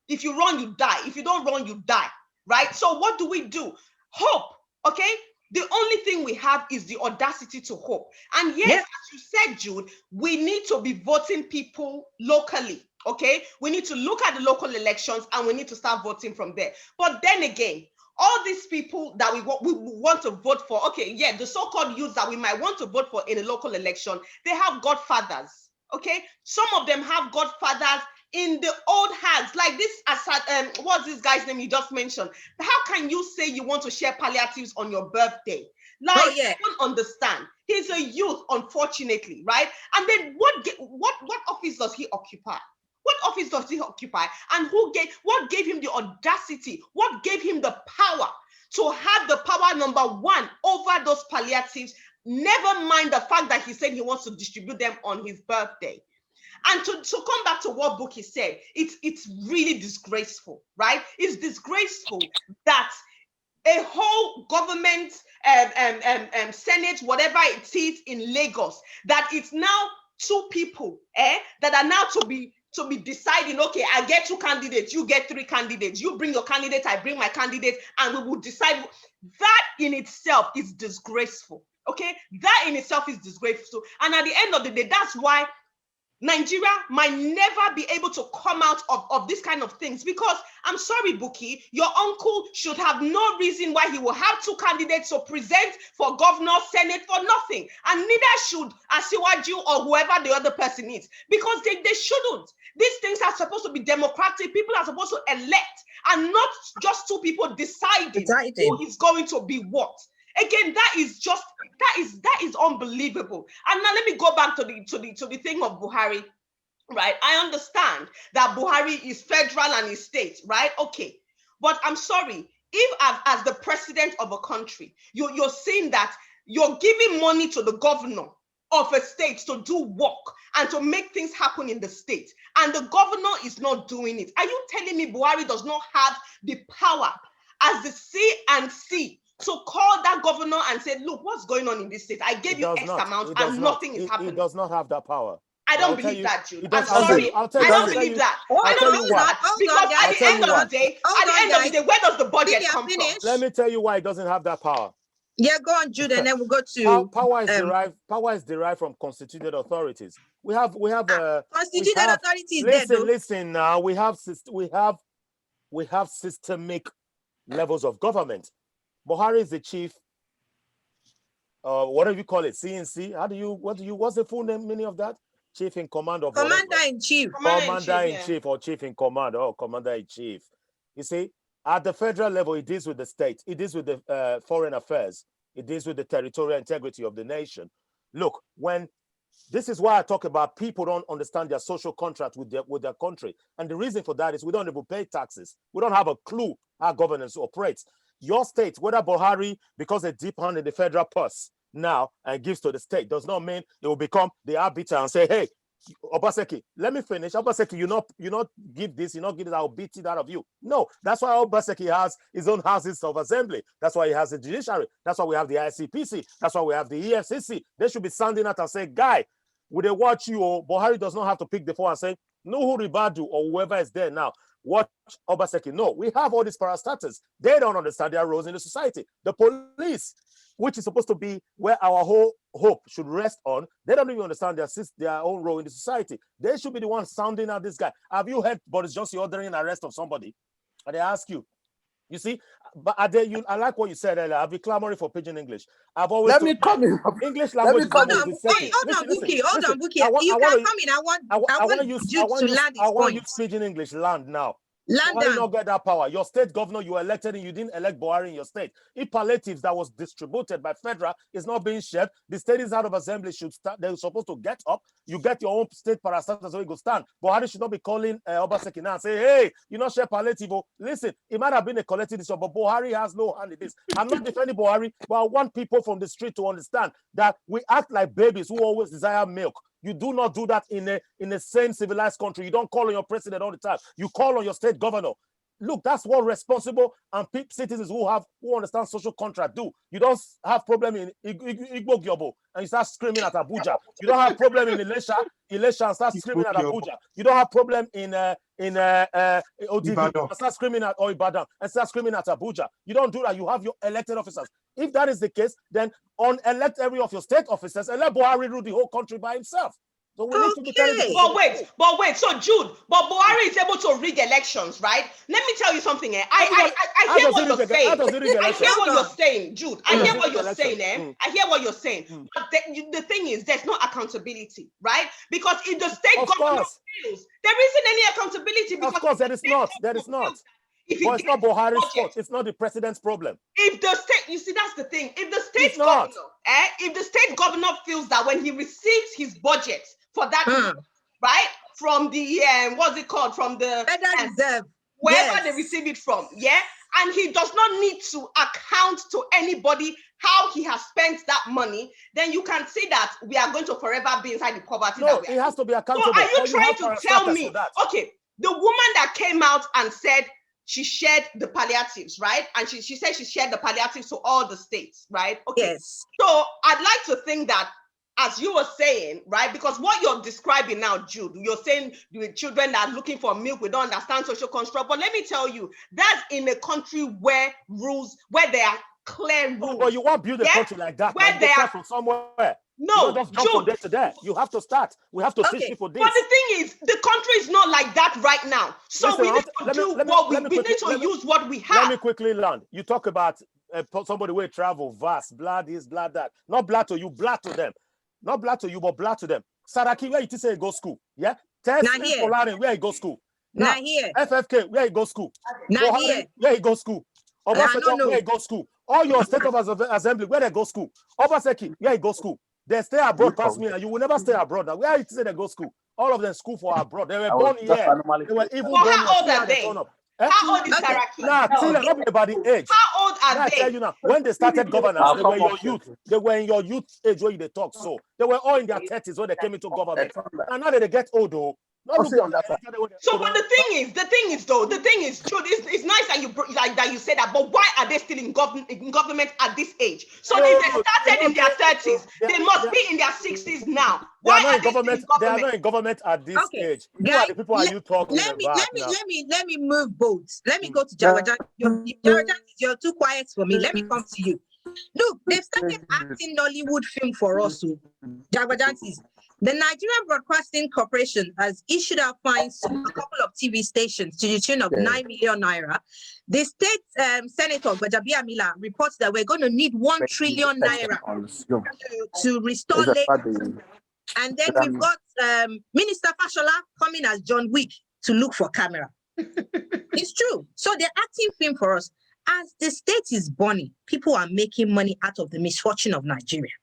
If you run, you die. If you don't run, you die, right? So what do? Hope, okay? The only thing we have is the audacity to hope. And yes, as you said, Jude, we need to be voting people locally, okay? We need to look at the local elections and we need to start voting from there. But then again, all these people that we want to vote for, okay, yeah, the so-called youths that we might want to vote for in a local election, they have godfathers, okay? Some of them have godfathers in the old hands, like this Assad, what's this guy's name you just mentioned? How can you say you want to share palliatives on your birthday? Like, I don't understand. He's a youth, unfortunately, right? And then what office does he occupy? What office does he occupy? And what gave him the audacity? What gave him the power to have the power, number one, over those palliatives? Never mind the fact that he said he wants to distribute them on his birthday. And to come back to what Buki said, it's really disgraceful, right? It's disgraceful that a whole government, Senate, whatever it is in Lagos, that it's now two people that are now to be deciding, okay, I get 2 candidates, you get 3 candidates, you bring your candidate, I bring my candidate, and we will decide. That in itself is disgraceful, okay? That in itself is disgraceful. And at the end of the day, that's why Nigeria might never be able to come out of this kind of things, because I'm sorry, Buki, your uncle should have no reason why he will have 2 candidates to present for governor, senate for nothing. And neither should Asiwaju or whoever the other person is, because they shouldn't. These things are supposed to be democratic. People are supposed to elect, and not just 2 people deciding who is going to be what. Again, that is unbelievable. And now let me go back to the thing of Buhari, right? I understand that Buhari is federal and is state, right? Okay, but I'm sorry, if as the president of a country, you're saying that you're giving money to the governor of a state to do work and to make things happen in the state, and the governor is not doing it, are you telling me Buhari does not have the power as the C&C to call that governor and say, look, what's going on in this state? I gave you X amount and nothing is happening. He does not have that power. I don't believe that, Jude. I'm sorry. I don't believe that. I don't believe that. Because at the end of the day, where does the budget come from? Let me tell you why he doesn't have that power. Yeah, go on, Jude, and then we'll go to power is derived from constituted authorities. We have constituted authorities. Listen now, we have systemic levels of government. Buhari is the chief, whatever you call it, CNC. What's the full name meaning of that? Chief in command of Commander-in-Chief. Commander-in-chief or chief in command. Oh, commander-in-chief. You see, at the federal level, it deals with the state. It deals with the foreign affairs. It deals with the territorial integrity of the nation. Look, this is why I talk about people don't understand their social contract with their country. And the reason for that is we don't even pay taxes. We don't have a clue how governance operates. Your state, whether Buhari, because they dip hand in the federal purse now and gives to the state, does not mean it will become the arbiter and say, hey, Obaseki, let me finish. Obaseki, you not give this, you not give this, I'll beat it out of you. No, that's why Obaseki has his own houses of assembly. That's why he has the judiciary. That's why we have the ICPC. That's why we have the EFCC. They should be standing out and say, guy, would they watch you? Or Buhari does not have to pick the phone and say, Nuhu Ribadu or whoever is there now. Watch Obaseki. No, we have all these parastatals. They don't understand their roles in the society. The police, which is supposed to be where our whole hope should rest on, they don't even understand their own role in the society. They should be the ones sounding out this guy. Have you heard Boris Johnson ordering arrest of somebody? And they ask you. You see, but I like what you said earlier. I've been clamoring for pidgin English. I've always let me come in. English language. Hold on, Buki. You can come in. I want you to land his point. I want to use pidgin English land now. Buhari London. not get that power. Your state governor, you elected and you didn't elect Buhari in your state. If palliatives that was distributed by federal is not being shared, the state is out of assembly should start. They're supposed to get up. You get your own state parastatus so you go stand. Buhari should not be calling Obaseki now and say, hey, you not share palliative. Listen, it might have been a collective decision, but Buhari has no hand in this. I'm not defending Buhari, but I want people from the street to understand that we act like babies who always desire milk. You do not do that in a sane civilized country. You don't call on your president all the time. You call on your state governor. Look, that's what responsible and citizens who understand social contract do. You don't have problem in Igbo Gyobo and you start screaming at Abuja. You don't have problem in Ilesha and start screaming at Abuja. You don't have problem in ODV and start screaming at Ibadan and start screaming at Abuja. You don't do that. You have your elected officers. If that is the case, then unelect every of your state officers and let Buhari rule the whole country by himself. So we need to be telling the But wait, so Jude, but Buhari is able to rig elections, right? Let me tell you something, I hear what you're saying. I hear what you're saying, Jude. I hear what you're saying, I hear what you're saying. But the thing is, there's no accountability, right? Because if the state government fails, there isn't any accountability. Because of course, there is not. But it's not Buhari's fault. It's not the president's problem. If the state, you see, that's the thing. If the state governor, if the state governor feels that when he receives his budget for that, right, from the what's it called, from the Federal Reserve, wherever they receive it from, and he does not need to account to anybody how he has spent that money, then you can see that we are going to forever be inside the poverty. No, it has to be accountable. So are you trying to tell me, okay, the woman that came out and said she shared the palliatives, right? And she said she shared the palliatives to all the states, right? Okay. Yes. So I'd like to think that, as you were saying, right? Because what you're describing now, Jude, you're saying the children that are looking for milk, we don't understand social construct. But let me tell you, that's in a country where there are clear rules. But you won't build a country like that. Where they are from somewhere. No, you don't just jump from there to there. You have to start. We have to teach people this. But the thing is, the country is not like that right now. So we need to use what we have. Let me quickly land. You talk about somebody will travel, vast, blood this, blood that. Not blood to you, blood to them. Not blood to you, but blood to them. Saraki, where you say go school? Yeah? Test Polari, where you go school? Now here. FFK, where you go school? Now here. Where you go school? Obaseki, where you go school? All your state of assembly, where they go school? Obaseki, where you go school? They stay abroad past me, and you will never stay abroad. Now, where you say they go school? All of them school for abroad. They were born here. They were even born here. How old are they? How old is Saraki? Nah, not about the age. How old are they? I tell you now, when they started governance, they were your youth. They were in your youth age where they talk. So they were all in their 30s when they came into government. And now that they get old, though. So, but the thing is, Jude, it's nice that you say that, but why are they still in government at this age? So if they started in their 30s, they must be in their 60s now. Why are they still in government? They are not in government at this age. Who are the people are you talking about? Let me move boats. Let me go to Jawajan. Jawajan, you're too quiet for me. Let me come to you. Look, they've started acting Nollywood film for us. Jawajantis. The Nigerian Broadcasting Corporation has issued out fines to a couple of TV stations to the tune of 9 million naira. The state senator, Gbajabi Amila, reports that we're going to need 1 trillion naira to restore Lagos. And then we've got Minister Fashola coming as John Wick to look for camera. It's true. So they're acting film for us. As the state is burning, people are making money out of the misfortune of Nigeria.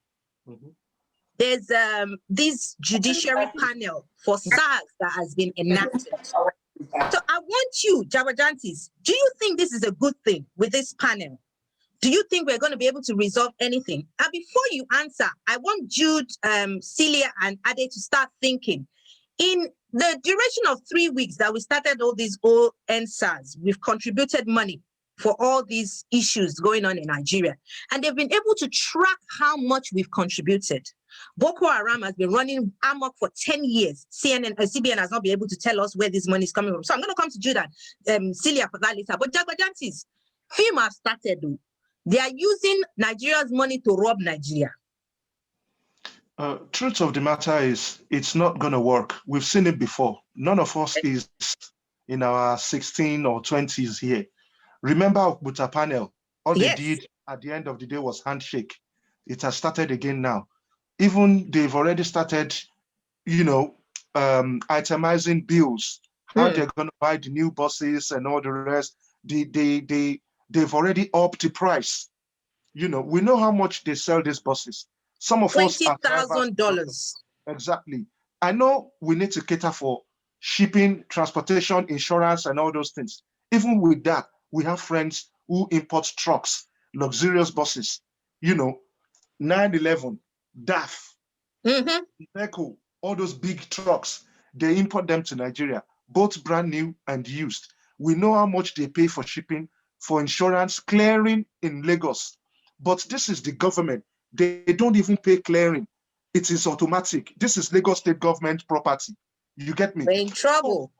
There's this judiciary panel for SARS that has been enacted. So I want you, Jawajantis, do you think this is a good thing with this panel? Do you think we're going to be able to resolve anything? And before you answer, I want Jude, Celia, and Ade to start thinking. In the duration of 3 weeks that we started all these SARS, we've contributed money for all these issues going on in Nigeria. And they've been able to track how much we've contributed. Boko Haram has been running amok for 10 years. CBN has not been able to tell us where this money is coming from. So I'm going to come to Judah, Celia for that later. But Jagbajantis, film has started though. They are using Nigeria's money to rob Nigeria. Truth of the matter is, it's not going to work. We've seen it before. None of us is in our 16 or 20s here. Remember Okbuta panel? All they did at the end of the day was handshake. It has started again now. Even they've already started, itemizing bills, how they're going to buy the new buses and all the rest. They've already upped the price. You know, we know how much they sell these buses. Some of us are drivers. $20,000. Exactly. I know we need to cater for shipping, transportation, insurance, and all those things. Even with that, we have friends who import trucks, luxurious buses, you know, 911, DAF, Echo, all those big trucks. They import them to Nigeria, both brand new and used. We know how much they pay for shipping, for insurance, clearing in Lagos. But this is the government. They don't even pay clearing. It is automatic. This is Lagos state government property. You get me? We're in trouble.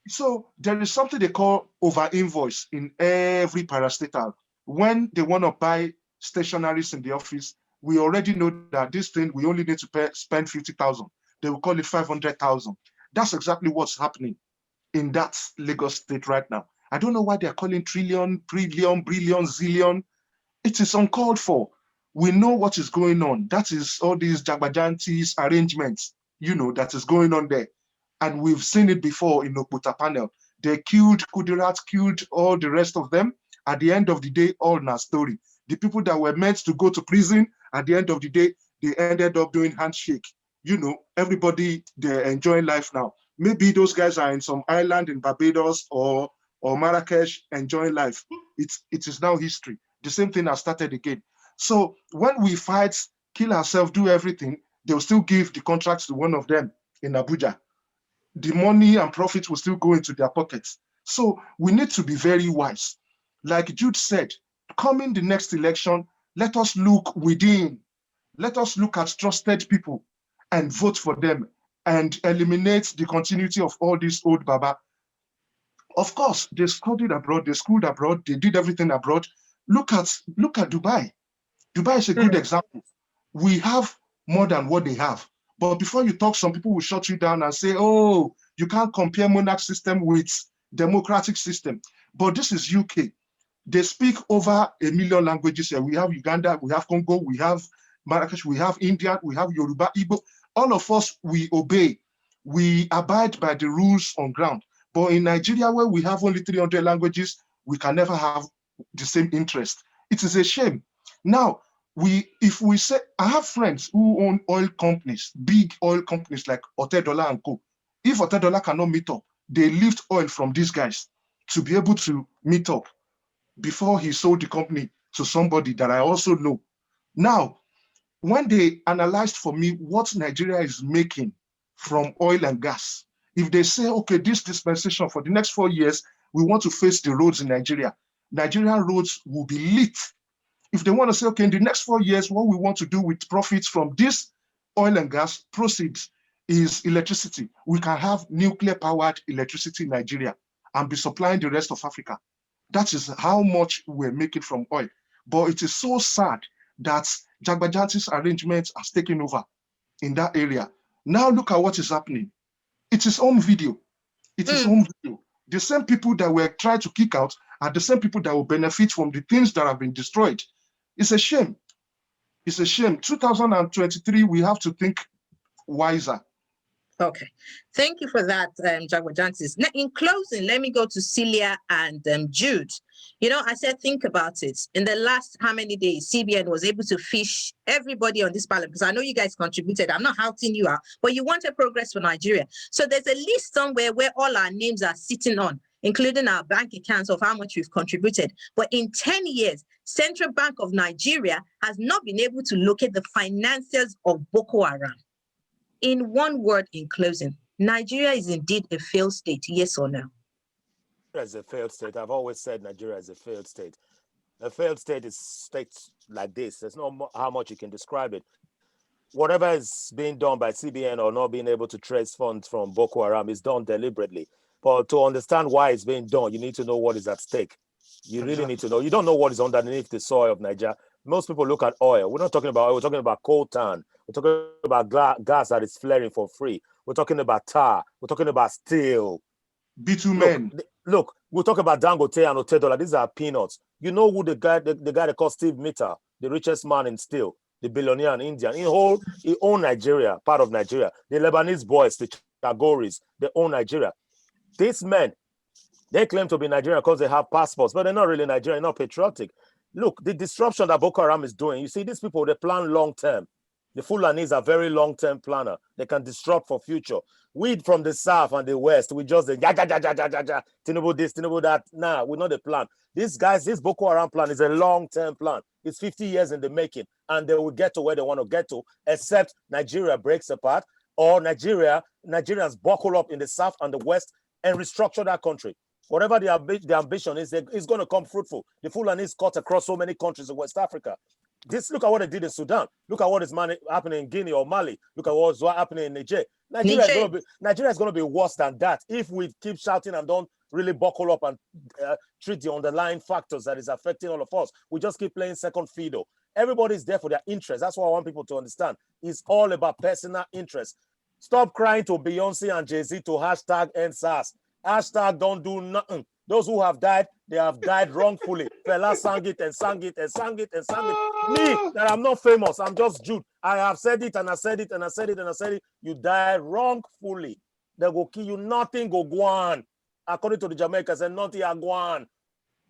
So there is something they call over invoice in every parastatal. When they want to buy stationaries in the office, we already know that this thing, we only need to spend 50,000. They will call it 500,000. That's exactly what's happening in that Lagos state right now. I don't know why they're calling trillion, brillion, zillion. It is uncalled for. We know what is going on. That is all these Jagbajantis arrangements, you know, that is going on there. And we've seen it before in Okuta panel. They killed Kudirat, killed all the rest of them. At the end of the day, all in our story. The people that were meant to go to prison, at the end of the day, they ended up doing handshake. You know, everybody, they're enjoying life now. Maybe those guys are in some island in Barbados or Marrakesh enjoying life. It is now history. The same thing has started again. So when we fight, kill ourselves, do everything, they'll still give the contracts to one of them in Abuja. The money and profits will still go into their pockets. So we need to be very wise. Like Jude said, coming the next election, let us look within. Let us look at trusted people and vote for them and eliminate the continuity of all this old Baba. Of course, they studied abroad, they schooled abroad, they did everything abroad. Look at Dubai. Dubai is a good example. We have more than what they have. But before you talk, some people will shut you down and say, oh, you can't compare monarch system with democratic system. But this is UK. They speak over 1 million languages here. We have Uganda, we have Congo, we have Marrakesh, we have India, we have Yoruba, Igbo. All of us, we obey. We abide by the rules on ground. But in Nigeria, where we have only 300 languages, we can never have the same interest. It is a shame. Now, if we say, I have friends who own oil companies, big oil companies like Otedola and Co. If Otedola cannot meet up, they lift oil from these guys to be able to meet up before he sold the company to somebody that I also know. Now, when they analyzed for me what Nigeria is making from oil and gas, if they say, okay, this dispensation for the next 4 years, we want to face the roads in Nigeria, Nigerian roads will be lit. If they want to say, okay, in the next 4 years, what we want to do with profits from this oil and gas proceeds is electricity. We can have nuclear-powered electricity in Nigeria and be supplying the rest of Africa. That is how much we're making from oil. But it is so sad that Jagbajanti's arrangement has taken over in that area. Now look at what is happening. It is home video. It is home video. The same people that were trying to kick out are the same people that will benefit from the things that have been destroyed. It's a shame. It's a shame. 2023, we have to think wiser. Okay, thank you for that, Jagbajantis. Now, in closing, let me go to Celia and Jude. You know, I said, think about it. In the last how many days, CBN was able to fish everybody on this panel, because I know you guys contributed. I'm not outing you out, but you wanted progress for Nigeria. So there's a list somewhere where all our names are sitting on, including our bank accounts of how much we've contributed. But in 10 years, Central Bank of Nigeria has not been able to locate the financiers of Boko Haram. In one word, in closing, Nigeria is indeed a failed state, yes or no? As a failed state, I've always said Nigeria is a failed state. A failed state is states like this. There's no how much you can describe it. Whatever is being done by CBN or not being able to trace funds from Boko Haram is done deliberately. But to understand why it's being done, you need to know what is at stake. You really need to know. You don't know what is underneath the soil of Nigeria. Most people look at oil. We're not talking about oil. We're talking about coal tar. We're talking about gas that is flaring for free. We're talking about tar. We're talking about steel. Bitumen. Look, we'll talk about Dangote and Otedola. These are peanuts. You know who the guy that called Steve Mitter, the richest man in steel, the billionaire in India. He own Nigeria, part of Nigeria. The Lebanese boys, the Chagoris, they own Nigeria. These men, they claim to be Nigerian because they have passports, but they're not really Nigerian, not patriotic. Look, the disruption that Boko Haram is doing, you see, these people, they plan long-term. The Fulanis are very long-term planner. They can disrupt for future. We from the south and the west, we just Tinubu this, Tinubu that. Nah, we know the plan. These guys, this Boko Haram plan is a long-term plan. It's 50 years in the making, and they will get to where they want to get to, except Nigeria breaks apart, or Nigerians buckle up in the south and the west and restructure that country. Whatever the ambition is, it's going to come fruitful. The Fulani is cut across so many countries in West Africa. Look at what they did in Sudan. Look at what is happening in Guinea or Mali. Look at what's happening in Niger. Nigeria is going to be worse than that if we keep shouting and don't really buckle up and treat the underlying factors that is affecting all of us. We just keep playing second fiddle. Everybody's there for their interest. That's what I want people to understand. It's all about personal interest. Stop crying to Beyonce and Jay-Z to hashtag end SARS. Hashtag don't do nothing. Those who have died, they have died wrongfully. Fela sang it and sang it and sang it and sang it. Me, that I'm not famous, I'm just Jude. I have said it and I said it and I said it and I said it. You died wrongfully. They go kill you, nothing go on. According to the Jamaicans, and nothing go on.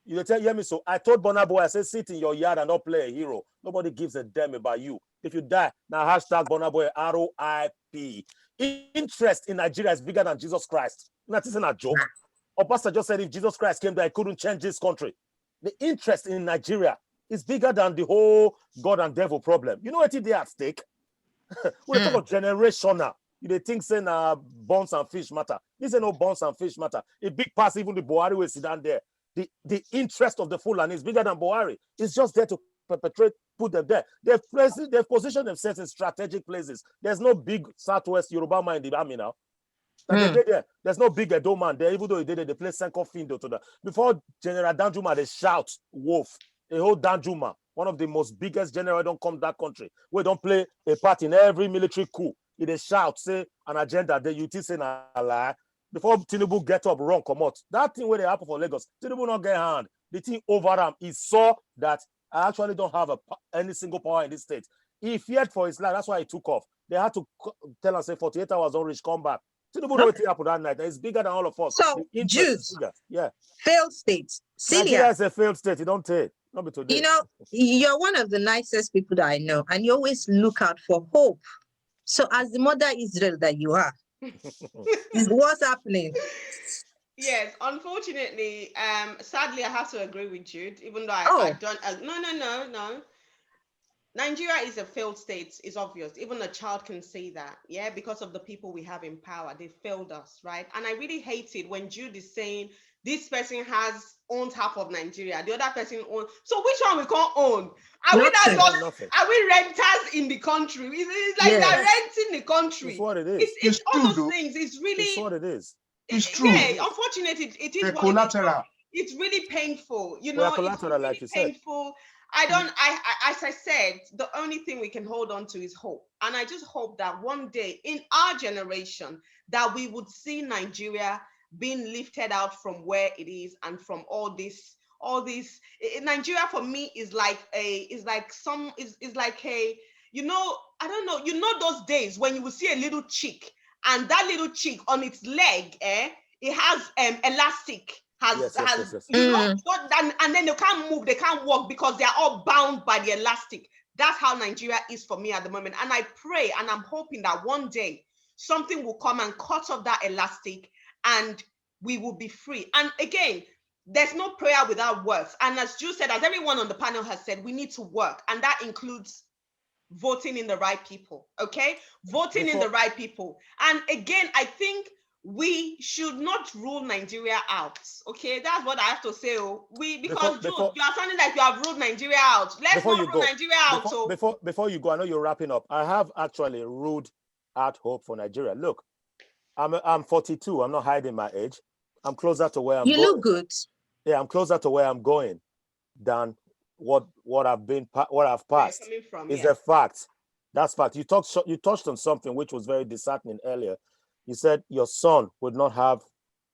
You hear me? So I told Burna Boy, I said, sit in your yard and not play a hero. Nobody gives a damn about you. If you die, now hashtag Burna Boy ROIP. Interest in Nigeria is bigger than Jesus Christ. That isn't a joke. Our pastor just said if Jesus Christ came there, he couldn't change this country. The interest in Nigeria is bigger than the whole God and devil problem. You know what they at stake? We talk about generational. You think saying bones and fish matter. This ain't no bones and fish matter. A big pass, even the BUHARI will sit down there. The interest of the Fulani is bigger than BUHARI. It's just there to perpetrate, put them there. They've positioned themselves in strategic places. There's no big Southwest Yoruba man in the army now. There's no big Edo man there, even though he did it, they play Senko Findo to that. Before General Danjuma, they shout wolf. The whole Danjuma, one of the most biggest general don't come to that country. We don't play a part in every military coup. They shout, say an agenda, they you say a lie. Before Tinubu get up, wrong, come out. That thing where they happen for Lagos, Tinubu not get hand. The thing over him, he saw that I actually don't have any single power in this state. He feared for his life. That's why he took off. They had to tell us, say 48 hours don't reach, come back. Tinubu know what happened that night. It's bigger than all of us. So, Jews, failed states. Nigeria is a failed state. You don't take. Not be today. You know, you're one of the nicest people that I know, and you always look out for hope. So, as the mother Israel that you are, what's happening? Yes, unfortunately, sadly, I have to agree with Jude, even though I don't. No. Nigeria is a failed state. It's obvious. Even a child can say that, yeah, because of the people we have in power. They failed us, right? And I really hate it when Jude is saying this person owns half of Nigeria, the other person owns. So which one we can't own? Are we renters in the country? It's like they're renting the country. It's what it is. It's all those things. It's really. It's what it is. It's true. Yeah, unfortunately, it is collateral. It's really painful. You know, it's really like painful. As I said, the only thing we can hold on to is hope. And I just hope that one day in our generation that we would see Nigeria being lifted out from where it is and from all this. Nigeria for me is like a, you know, I don't know, you know those days when you will see a little chick and that little chick on its leg, it has elastic. Yes. You know, and then they can't move, they can't walk because they are all bound by the elastic. That's how Nigeria is for me at the moment. And I pray and I'm hoping that one day something will come and cut off that elastic and we will be free. And again, there's no prayer without works. And as Jude said, as everyone on the panel has said, we need to work. And that includes voting in the right people, okay? Voting in the right people. And again, I think we should not rule Nigeria out. Okay, that's what I have to say. Because you are sounding like you have ruled Nigeria out. Let's not rule Nigeria out. Before you go, I know you're wrapping up. I have actually ruled out hope for Nigeria. Look, I'm 42. I'm not hiding my age. I'm closer to where I'm going. You look good. Yeah, I'm closer to where I'm going than what I've passed. Is a fact. That's fact. You touched on something which was very disheartening earlier. You said your son would not have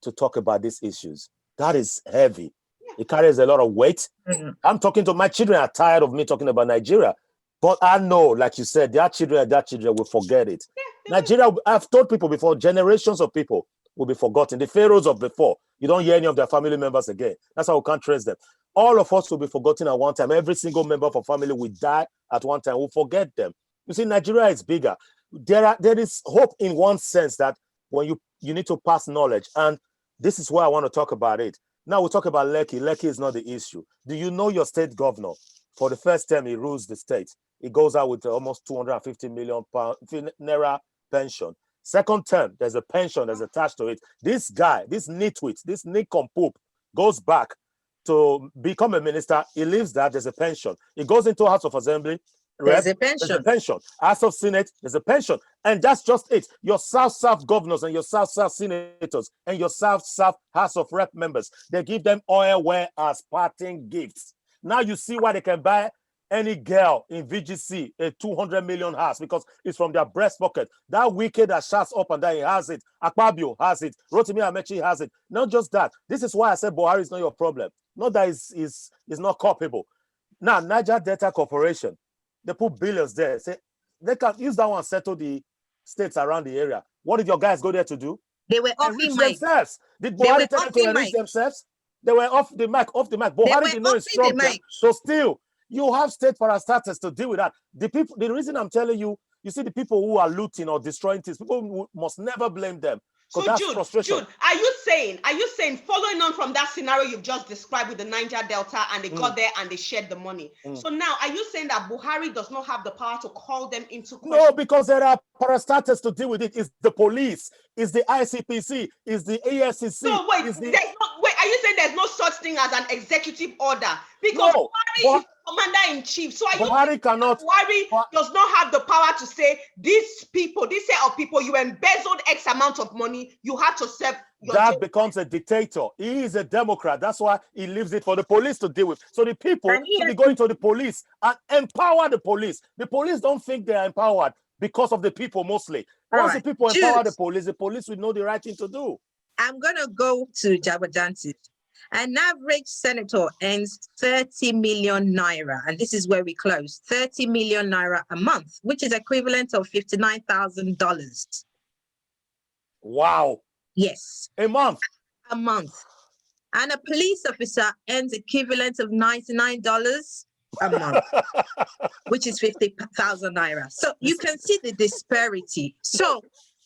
to talk about these issues. That is heavy. It carries a lot of weight. Mm-hmm. I'm talking to my children are tired of me talking about Nigeria. But I know, like you said, their children will forget it. Nigeria, I've told people before, generations of people will be forgotten. The pharaohs of before, you don't hear any of their family members again. That's how we can't trace them. All of us will be forgotten at one time. Every single member of a family will die at one time. We'll forget them. You see, Nigeria is bigger. There is hope in one sense that when you need to pass knowledge, and this is why I want to talk about it. Now we talk about Lekki. Lekki is not the issue. Do you know your state governor? For the first time, he rules the state. He goes out with almost 250 million pound naira pension. Second term, there's a pension that's attached to it. This guy, this nitwit, this nincompoop, goes back to become a minister. He leaves that, there's a pension. He goes into House of Assembly, there's a pension. There's a pension. House of Senate, there's a pension. And that's just it. Your South governors and your South senators and your South House of Rep members, they give them oil wear as parting gifts. Now you see why they can buy any girl in VGC a 200 million house, because it's from their breast pocket. That wicked that shuts up and down, he has it. Akpabio has it. Rotimi Amechi has it. Not just that. This is why I said Buhari is not your problem. Not that he's not culpable. Now, Niger Delta Corporation, they put billions there. Say they can use that one and settle the states around the area. What did your guys go there to do? They were off the mic. Themselves. Did Buhari tell them to enrich themselves? They were off the mic. Buhari did not instruct them. So still, you have state parastatals to deal with that. The reason I'm telling you, you see the people who are looting or destroying things, people must never blame them. So Jude, are you saying, following on from that scenario you've just described with the Niger Delta, and they got there and they shared the money. So now, are you saying that Buhari does not have the power to call them into question? No, because there are parastatals to deal with it. It's the police, it's the ICPC, it's the ASCC. So wait, are you saying there's no such thing as an executive order? Because Buhari is commander-in-chief. So Buhari does not have the power to say, these people, this set of people, you embezzled X amount of money, you have to serve your that becomes a dictator. He is a Democrat. That's why he leaves it for the police to deal with. So the people should be going to the police and empower the police. The police don't think they are empowered because of the people mostly. Once the people empower the police will know the right thing to do. I'm going to go to Jabadanti. An average senator earns 30 million naira, and this is where we close. 30 million naira a month, which is equivalent of $59,000. Wow. Yes. A month. A month. And a police officer earns equivalent of $99 a month, which is 50,000 naira. So you can see the disparity. So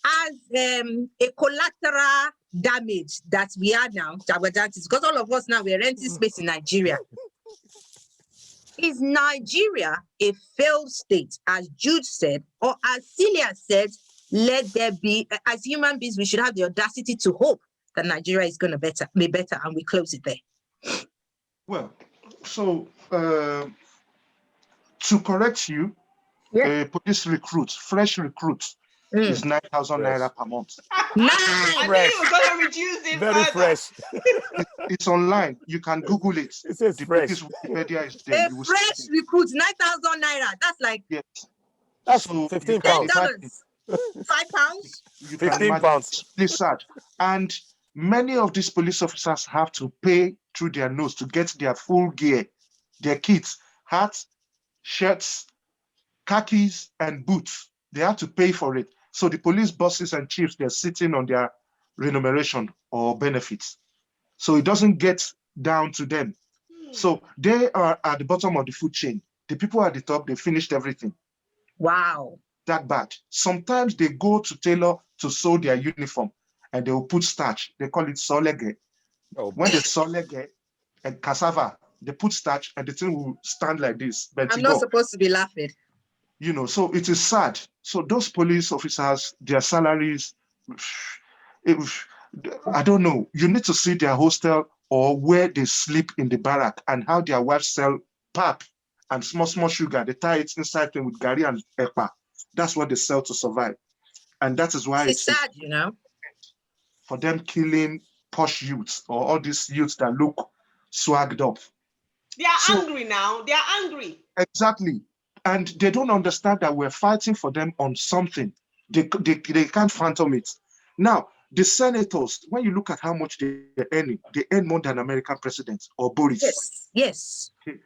as a collateral damage that we are now, because all of us now, we're renting space in Nigeria. Is Nigeria a failed state, as Jude said, or as Celia said, let there be, as human beings, we should have the audacity to hope that Nigeria is going to be better, and we close it there. Well, so to correct you, police recruits, fresh recruits, is 9,000 naira per month. I think we're going to reduce it. Very fresh. It's online. You can Google it. It says the fresh. Wikipedia is there. A fresh recruit, 9,000 naira. That's like that's 15 pounds. $5. You 15 pounds. It's sad. And many of these police officers have to pay through their nose to get their full gear, their kits, hats, shirts, khakis, and boots. They have to pay for it. So the police bosses and chiefs, they're sitting on their remuneration or benefits. So it doesn't get down to them. So they are at the bottom of the food chain. The people at the top, they finished everything. Wow. That bad. Sometimes they go to tailor to sew their uniform and they will put starch. They call it solege. When they solege and cassava, they put starch and the thing will stand like this. I'm not supposed to be laughing. You know, so it is sad. So those police officers, their salaries, I don't know. You need to see their hostel or where they sleep in the barrack and how their wives sell pap and small sugar. They tie it inside them with gari and epa. That's what they sell to survive. And that is why it's sad, you know. For them killing posh youths or all these youths that look swagged up. They are angry now. They are angry. Exactly. And they don't understand that we're fighting for them on something. They can't phantom it. Now, the senators, when you look at how much they're earning, they earn more than American presidents or Boris. Yes. Okay.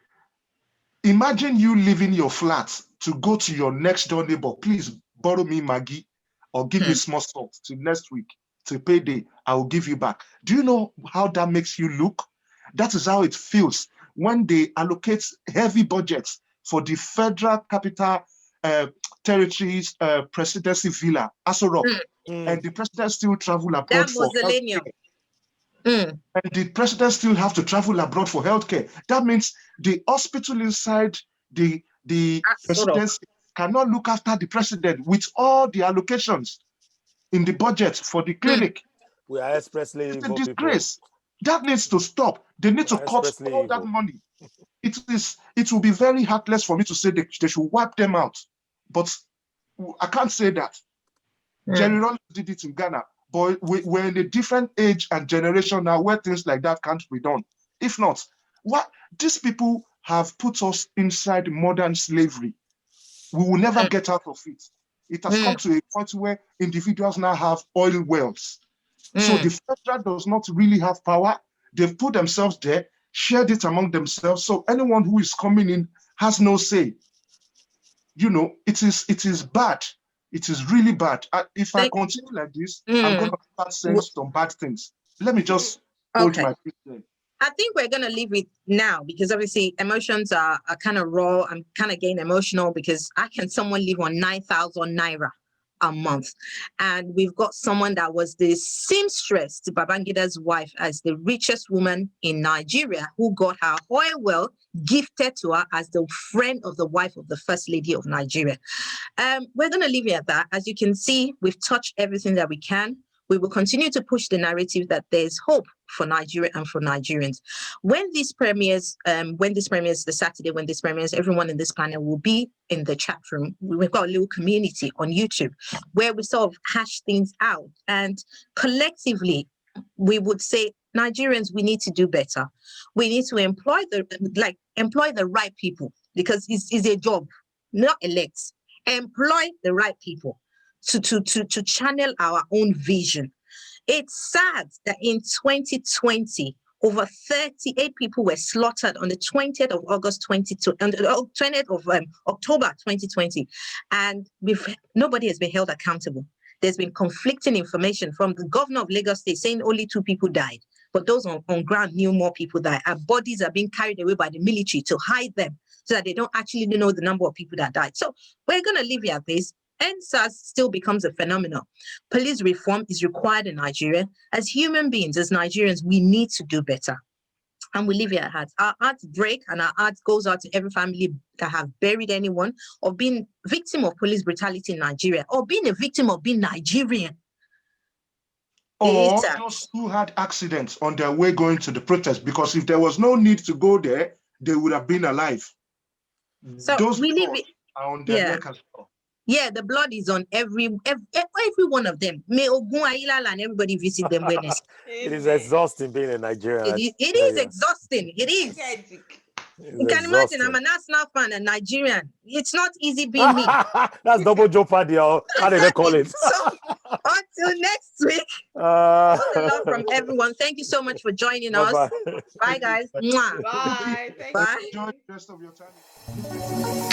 Imagine you leaving your flat to go to your next door neighbor. Please borrow me Maggie or give me small salt till next week. till payday, I will give you back. Do you know how that makes you look? That is how it feels when they allocate heavy budgets for the Federal Capital Territories Presidency Villa, Aso Rock, and the president still travel abroad That for mausoleum. and the president still have to travel abroad for healthcare. That means the hospital inside the presidency cannot look after the president with all the allocations in the budget for the clinic. We are expressly It's a evil disgrace. people. That needs to stop. They need to cut all that money. It will be very heartless for me to say they should wipe them out. But I can't say that. Jerry Rawlings did it in Ghana. But we're in a different age and generation now where things like that can't be done. If not, what these people have put us inside modern slavery. We will never get out of it. It has come to a point where individuals now have oil wells. So the federal does not really have power. They've put themselves there, shared it among themselves. So anyone who is coming in has no say. You know, it is bad. It is really bad. If I continue like this, I'm going to start saying some bad things. Let me just hold my peace there. I think we're going to leave it now because obviously emotions are kind of raw. I'm kind of getting emotional because someone live on 9,000 naira a month. And we've got someone that was the seamstress to Babangida's wife as the richest woman in Nigeria who got her oil well gifted to her as the friend of the wife of the first lady of Nigeria. We're going to leave it at that. As you can see, we've touched everything that we can. We will continue to push the narrative that there's hope for Nigeria and for Nigerians. When this premieres, the Saturday, when this premieres, everyone in this panel will be in the chat room. We've got a little community on YouTube where we sort of hash things out. And collectively, we would say, Nigerians, we need to do better. We need to employ the right people because it's a job, not elect. Employ the right people to channel our own vision. It's sad that in 2020, over 38 people were slaughtered on the 20th of October 2020, and nobody has been held accountable. There's been conflicting information from the governor of Lagos State saying only 2 people died, but those on ground knew more people died. Our bodies are being carried away by the military to hide them so that they don't actually know the number of people that died. So we're going to leave it at this. SARS still becomes a phenomenon. Police reform is required in Nigeria. As human beings, as Nigerians, we need to do better. And we leave it at that. Our hearts break and our hearts goes out to every family that have buried anyone or been victim of police brutality in Nigeria or being a victim of being Nigerian. Or those who had accidents on their way going to the protest, because if there was no need to go there, they would have been alive. So those we leave it. Are on their neck as well. Yeah, the blood is on every one of them. May Ogun Ayilala and everybody visit them Wednesday. It is exhausting being a Nigerian. It is exhausting. It is. You can imagine, I'm a national fan and Nigerian. It's not easy being me. That's double jeopardy. How do they call it? So, until next week, all the love from everyone. Thank you so much for joining us. Bye, guys. Bye. Bye. Enjoy the rest of your time.